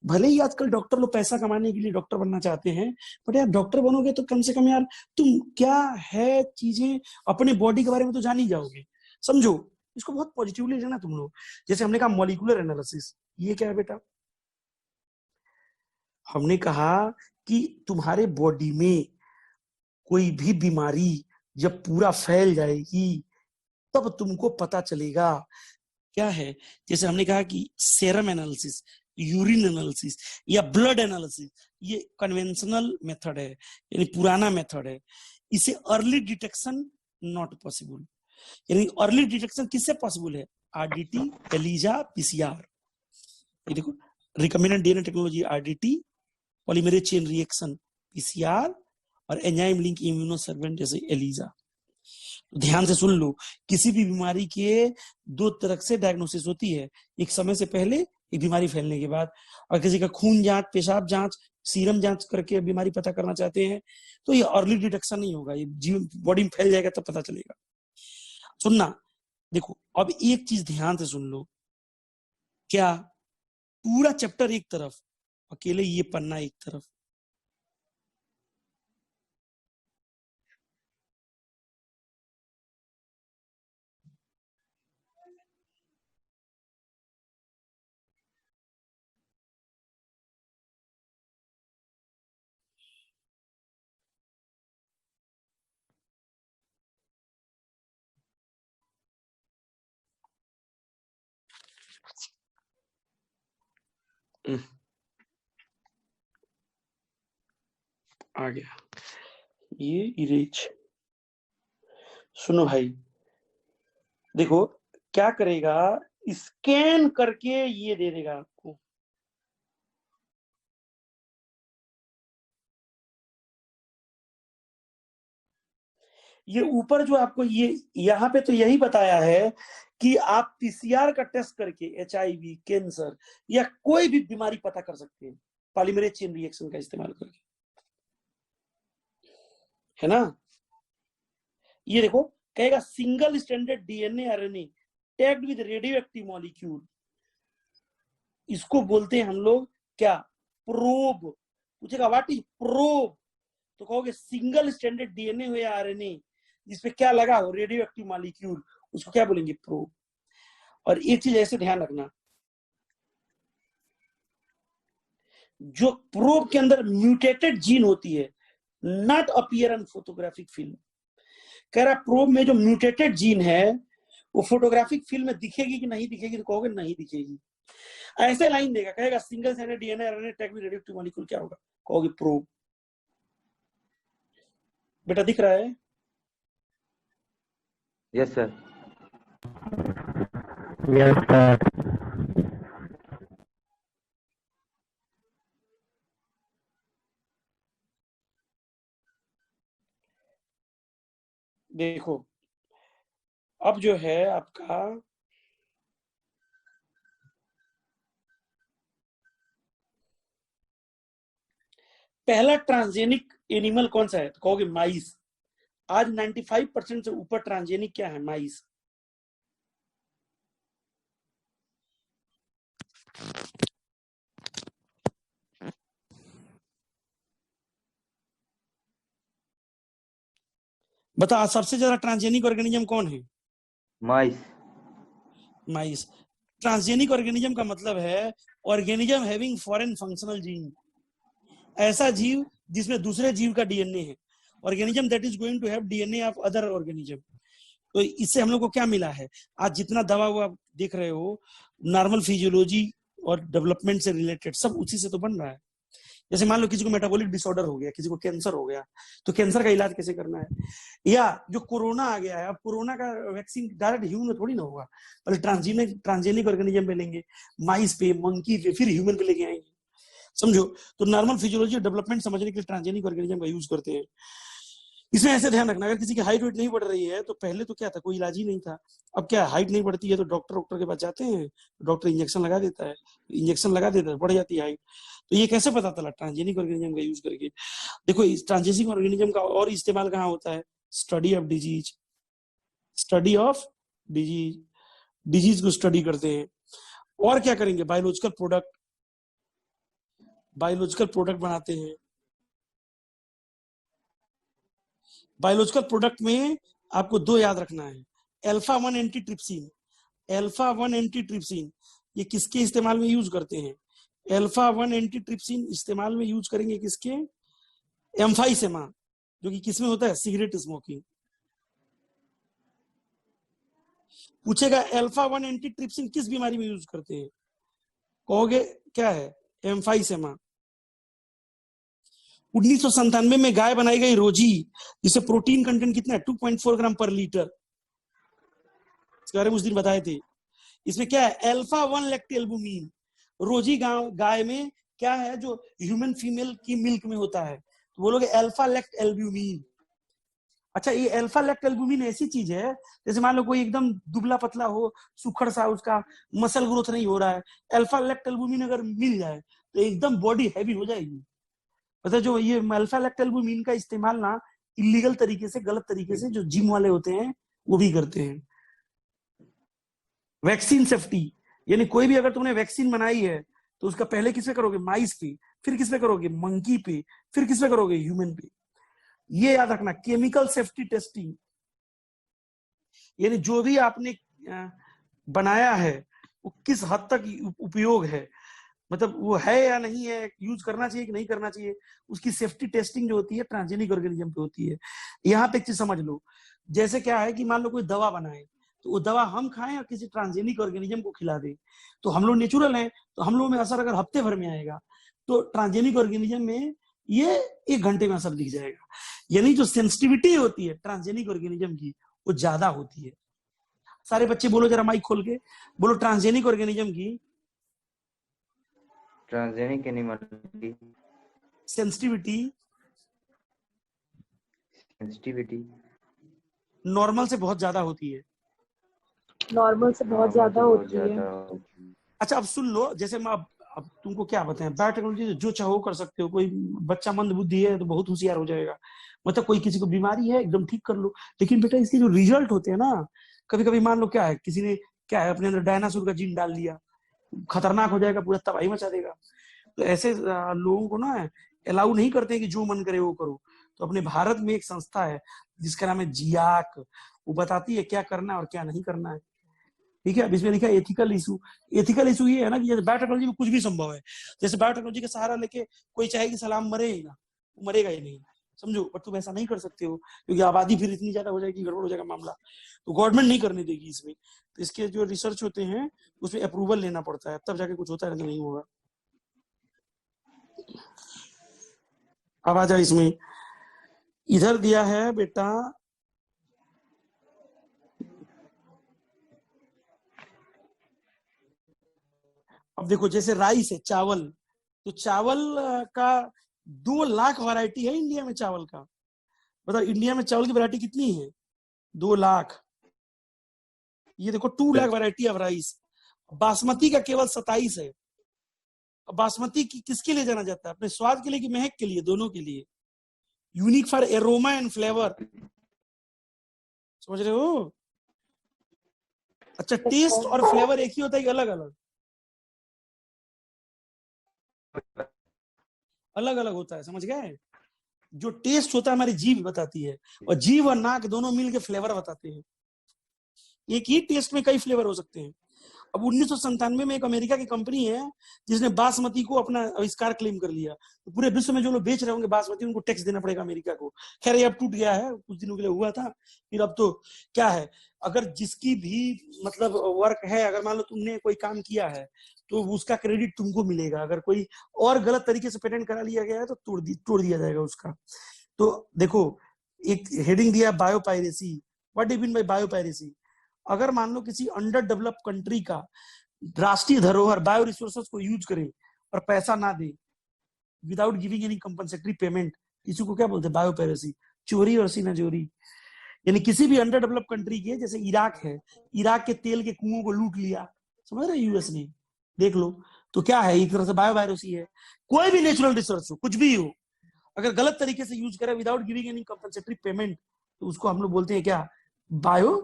भले ही आजकल डॉक्टर लोग पैसा कमाने के लिए डॉक्टर बनना चाहते हैं, बट यार डॉक्टर बनोगे तो कम से कम यार तुम क्या है चीजें अपने बॉडी के बारे में तो जान ही जाओगे, समझो। इसको बहुत पॉजिटिवली लेना तुम लोग। जैसे हमने कहा मॉलिक्यूलर एनालिसिस, ये क्या है बेटा, हमने कहा कि तुम्हारे बॉडी में कोई भी बीमारी जब पूरा फैल जाएगी तब तुमको पता चलेगा क्या है। जैसे हमने कहा कि सेरम एनालिसिस, यूरिन एनालिसिस या ब्लड एनालिसिस, ये कन्वेंशनल मेथड है, यानी पुराना मेथड है। इसे अर्ली डिटेक्शन नॉट पॉसिबल, यानी अर्ली डिटेक्शन किससे पॉसिबल है, आरडीटी, एलिजा, पीसीआर। ये देखो, recommended DNA technology RDT, polymerase chain reaction PCR, और एंजाइम लिंक इम्यूनोसर्वेंट जैसे एलिजा। ध्यान से सुन लो, किसी भी बीमारी के दो तरह से डायग्नोसिस होती है, एक समय से पहले, एक बीमारी फैलने के बाद। और किसी का खून जांच, पेशाब जांच, सीरम जांच करके बीमारी पता करना चाहते हैं तो ये अर्ली डिटेक्शन नहीं होगा, ये जीव बॉडी में फैल जाएगा तब पता चलेगा। सुनना, देखो अब एक चीज ध्यान से सुन लो, क्या पूरा चैप्टर एक तरफ, अकेले ये पन्ना एक तरफ, आ गया ये इरेज। सुनो भाई, देखो क्या करेगा, स्कैन करके ये दे देगा आपको। ये ऊपर जो आपको ये यहाँ पे तो यही बताया है कि आप पीसीआर का टेस्ट करके HIV, कैंसर या कोई भी बीमारी पता कर सकते हैं पॉलीमरेज चेन रिएक्शन का इस्तेमाल करके, है ना। ये देखो कहेगा single standard DNA RNA tagged with radio active molecule, इसको बोलते हैं हम लोग क्या, प्रोब। पूछेगा व्हाट इज प्रोब, तो कहोगे सिंगल स्टैंडर्ड DNA हो या RNA जिसपे क्या लगा हो, रेडियो एक्टिव मॉलिक्यूल, उसको क्या बोलेंगे, प्रोब। और एक चीज ऐसे ध्यान रखना, जो प्रोब के अंदर म्यूटेटेड जीन होती है not appear on photographic film. कह रहा प्रोब में जो म्यूटेटेड जीन है वो फोटोग्राफिक फिल्म में दिखेगी कि नहीं दिखेगी, तो कहोगे नहीं दिखेगी। ऐसे लाइन देगा, कहेगा single standard DNA RNA tag with radioactive molecule, क्या होगा, कहोगे प्रोब। बेटा दिख रहा है? Yes sir. Yes, sir. देखो अब जो है आपका पहला ट्रांसजेनिक एनिमल कौन सा है, तो कहोगे माइस। आज 95% से ऊपर ट्रांसजेनिक क्या है, माइस। बता सबसे ज्यादा ट्रांसजेनिक ऑर्गेनिज्म कौन है, माइस। माइस। ट्रांसजेनिक ऑर्गेनिज्म का मतलब है organism having foreign functional gene, ऐसा जीव जिसमें दूसरे जीव का DNA है, organism that is going to have DNA of other organism. तो इससे हम लोग को क्या मिला है, आज जितना दवा वो आप देख रहे हो नॉर्मल फिजियोलॉजी और डेवलपमेंट से रिलेटेड सब उसी से तो बन रहा है। जैसे मान लो किसी को मेटाबॉलिक डिसऑर्डर हो गया, किसी को कैंसर हो गया, तो कैंसर का इलाज कैसे करना है, या जो कोरोना आ गया है, अब कोरोना का वैक्सीन डायरेक्ट ह्यूमन में थोड़ी ना होगा, पहले ट्रांसजेनिक ऑर्गेनिज्म पे लेंगे, माइस पे, मंकी पे, फिर ह्यूमन पे लेके आएंगे, समझो। तो नॉर्मल फिजियोलॉजी और डेवलपमेंट समझने के लिए ट्रांसजेनिक ऑर्गेनिज्म का यूज करते हैं। इसमें ऐसे ध्यान रखना, अगर किसी की हाइट वेट नहीं बढ़ रही है तो पहले तो क्या था, कोई इलाज ही नहीं था। अब क्या हाइट नहीं बढ़ती है तो डॉक्टर के पास जाते हैं, डॉक्टर इंजेक्शन लगा देता है, बढ़ जाती है हाइट। तो ये कैसे पता चला, ट्रांसजेनिक ऑर्गेनिज्म का यूज करके। देखो इस ट्रांसजेनिक ऑर्गेनिज्म का और इस्तेमाल कहाँ होता है, study of disease, study of disease, disease को स्टडी करते हैं। और क्या करेंगे, बायोलॉजिकल प्रोडक्ट बनाते हैं। बायोलॉजिकल प्रोडक्ट में आपको दो याद रखना है, अल्फा-1 एंटीट्रिप्सिन, अल्फा-1 एंटीट्रिप्सिन ये किसके इस्तेमाल में यूज करते हैं, अल्फा-1 एंटीट्रिप्सिन इस्तेमाल में यूज करेंगे किसके, एम्फाइसेमा, जो कि किसमें होता है, सिगरेट स्मोकिंग। पूछेगा अल्फा-1 एंटीट्रिप्सिन किस बीमारी में यूज करते हैं, कहोगे क्या है, एम्फाइसेमा। 1997 में गाय बनाई गई रोजी, जिसे प्रोटीन कंटेंट कितना है, 2.4 ग्राम पर लीटर, इसके बारे में उस दिन बताए थे। इसमें क्या है, अल्फा-1 लैक्टोएल्बुमिन, रोजी गाय में क्या है जो ह्यूमन फीमेल की मिल्क में होता है, तो बोलोगे अल्फा लैक्टोएल्बुमिन। अच्छा ये अल्फा लैक्टोएल्बुमिन ऐसी चीज है, जैसे मान लो कोई एकदम दुबला पतला हो, सुखड़ सा, उसका मसल ग्रोथ नहीं हो रहा है, अल्फा लैक्टोएल्बुमिन अगर मिल जाए तो एकदम बॉडी हैवी हो जाएगी। मतलब जो ये अल्फा लैक्टोएल्बुमिन का इस्तेमाल ना इलीगल तरीके से, गलत तरीके से जो जिम वाले होते हैं वो भी करते हैं। वैक्सीन सेफ्टी, यानी कोई भी अगर तुमने वैक्सीन बनाई है तो उसका पहले किस पे करोगे, माइस पे, फिर किस पे करोगे, मंकी पे, फिर किस पे करोगे, ह्यूमन पे। ये याद रखना, केमिकल सेफ्टी टेस्टिंग, यानी जो भी आपने बनाया है वो किस हद तक उपयोग है, मतलब वो है या नहीं है, यूज करना चाहिए कि नहीं करना चाहिए, उसकी सेफ्टी टेस्टिंग जो होती है ट्रांसजेनिक ऑर्गेनिज्म पे होती है। यहाँ पे एक चीज समझ लो, जैसे क्या है कि मान लो कोई दवा बनाए, तो वो दवा हम खाएं या किसी ट्रांसजेनिक ऑर्गेनिज्म को खिला दें, तो हम लोग नेचुरल हैं, तो हम लोग में असर अगर हफ्ते भर में आएगा, तो ट्रांसजेनिक ऑर्गेनिज्म में ये 1 घंटे में असर दिख जाएगा। यानी जो सेंसिटिविटी होती है ट्रांसजेनिक ऑर्गेनिज्म की वो ज्यादा होती है। सारे बच्चे बोलो जरा माइक खोल के, बोलो ट्रांसजेनिक ऑर्गेनिज्म की ट्रांसजेनिक एनिमल की सेंसिटिविटी सेंसिटिविटी नॉर्मल से बहुत ज्यादा होती है। नॉर्मल से बहुत ज्यादा होती है। अच्छा अब सुन लो, जैसे मैं अब तुमको क्या बताएं, बायोटेक्नोलॉजी से जो चाहो कर सकते हो। कोई बच्चा मंद बुद्धि है तो बहुत होशियार हो जाएगा, मतलब कोई किसी को बीमारी है एकदम ठीक कर लो। लेकिन बेटा इसके जो रिजल्ट होते हैं ना, कभी कभी मान लो क्या है, किसी ने क्या है अपने अंदर डायनासोर का जीन डाल लिया, खतरनाक हो जाएगा, पूरा तबाही मचा देगा। तो ऐसे लोगों को ना अलाउ नहीं करते कि जो मन करे वो करो। तो अपने भारत में एक संस्था है जिसका नाम है जियाक, वो बताती है क्या करना है और क्या नहीं करना है। ठीक है, अब इसमें लिखा है एथिकल इशू। एथिकल इशू ये है ना कि जैसे बायोटेक्नोलॉजी में कुछ भी संभव है। जैसे बायोटेक्नोलॉजी का सहारा लेके कोई चाहे कि सलाम मरे ही ना, वो मरेगा ही नहीं, समझो। बट तुम ऐसा नहीं कर सकते हो क्योंकि आबादी फिर इतनी ज्यादा हो जाएगी, गड़बड़ हो जाएगा मामला, तो गवर्नमेंट नहीं करने देगी इसमें। तो इसके जो रिसर्च होते हैं उसमें अप्रूवल लेना पड़ता है, तब जाके कुछ होता है, तो नहीं होगा। अब आ जाओ इसमें, इधर दिया है बेटा अब देखो, जैसे राइस है, चावल, तो चावल का 2 लाख वैरायटी है इंडिया में चावल का। बताओ इंडिया में चावल की वैरायटी कितनी है? 2 लाख। ये देखो 2 lakh variety of rice. Basmati का केवल 27 है। बासमती की किसके लिए जाना जाता है? अपने स्वाद के लिए कि महक के लिए? दोनों के लिए। Unique for aroma and flavour, समझ रहे हो? अच्छा, टेस्ट और फ्लेवर एक ही होता है कि अलग अलग? अलग अलग होता है, समझ गए? जो टेस्ट होता है हमारी जीभ बताती है, और जीभ और नाक दोनों मिलके फ्लेवर बताते हैं। एक ही टेस्ट में कई फ्लेवर हो सकते हैं। अब 1997 में एक अमेरिका की कंपनी है जिसने बासमती को अपना आविष्कार क्लेम कर लिया। तो पूरे विश्व में जो लोग बेच रहे होंगे बासमती, उनको टैक्स देना पड़ेगा अमेरिका को। खैर ये अब टूट गया है, कुछ दिनों के लिए हुआ था, फिर अब तो क्या है, अगर जिसकी भी मतलब वर्क है, अगर मान लो तुमने कोई काम किया है तो उसका क्रेडिट तुमको मिलेगा। अगर कोई और गलत तरीके से पेटेंट करा लिया गया है तो तोड़ दिया जाएगा उसका। तो देखो एक हेडिंग दिया biopiracy. What do you mean by biopiracy? अगर मान लो किसी अंडर डेवलप कंट्री का राष्ट्रीय धरोहर बायो रिसोर्सेज को यूज करे और पैसा ना दे without giving any compensatory payment, इसी को क्या बोलते हैं? बायोपायरेसी। चोरी और सीनाचोरी। यानी किसी भी अंडर डेवलप कंट्री के, जैसे इराक है, इराक के तेल के कुओं को लूट लिया, समझ रहे यूएस ने, देख लो, तो क्या है? एक तरह से बायोपायरेसी है। कोई भी नेचुरल रिसोर्स हो, कुछ भी हो, अगर गलत तरीके से यूज करे without giving any compensatory payment, तो उसको हम लोग बोलते हैं क्या? बायो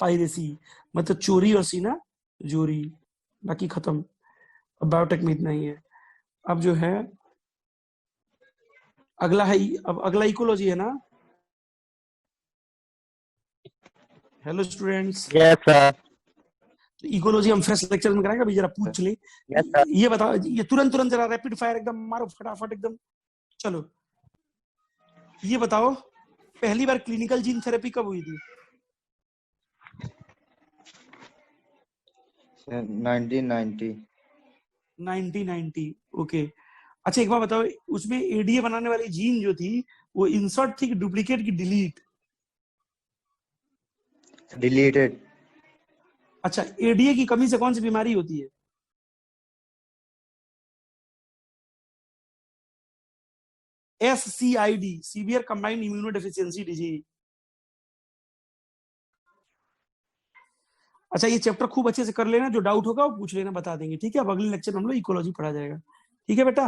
पायरेसी, मतलब चोरी और सीना जोरी। बाकी खत्म। अब बायोटेक में इतना ही है। अब जो है अगला है, अब अगला इकोलॉजी है ना? Hello students. Yes sir. तो इकोलॉजी हम फर्स्ट लेक्चर में कराएंगे। अभी जरा पूछ ले। Yes sir. ये बताओ, ये तुरंत तुरंत जरा रैपिड फायर एकदम मारो फटाफट एकदम। चलो ये बताओ, पहली बार क्लिनिकल जीन थेरेपी कब हुई थी? 1990। 1990। ओके। अच्छा एक बार बताओ, उसमें एडीए बनाने वाली जीन जो थी वो इंसर्ट थी कि डुप्लीकेट की डिलीट? डिलीटेड। अच्छा, एडीए की कमी से कौन सी बीमारी होती है? SCID, severe combined immuno deficiency disease. अच्छा ये चैप्टर खूब अच्छे से कर लेना, जो डाउट होगा वो पूछ लेना, बता देंगे। ठीक है, अब अगले लेक्चर में हम लोग इकोलॉजी पढ़ा जाएगा। ठीक है बेटा।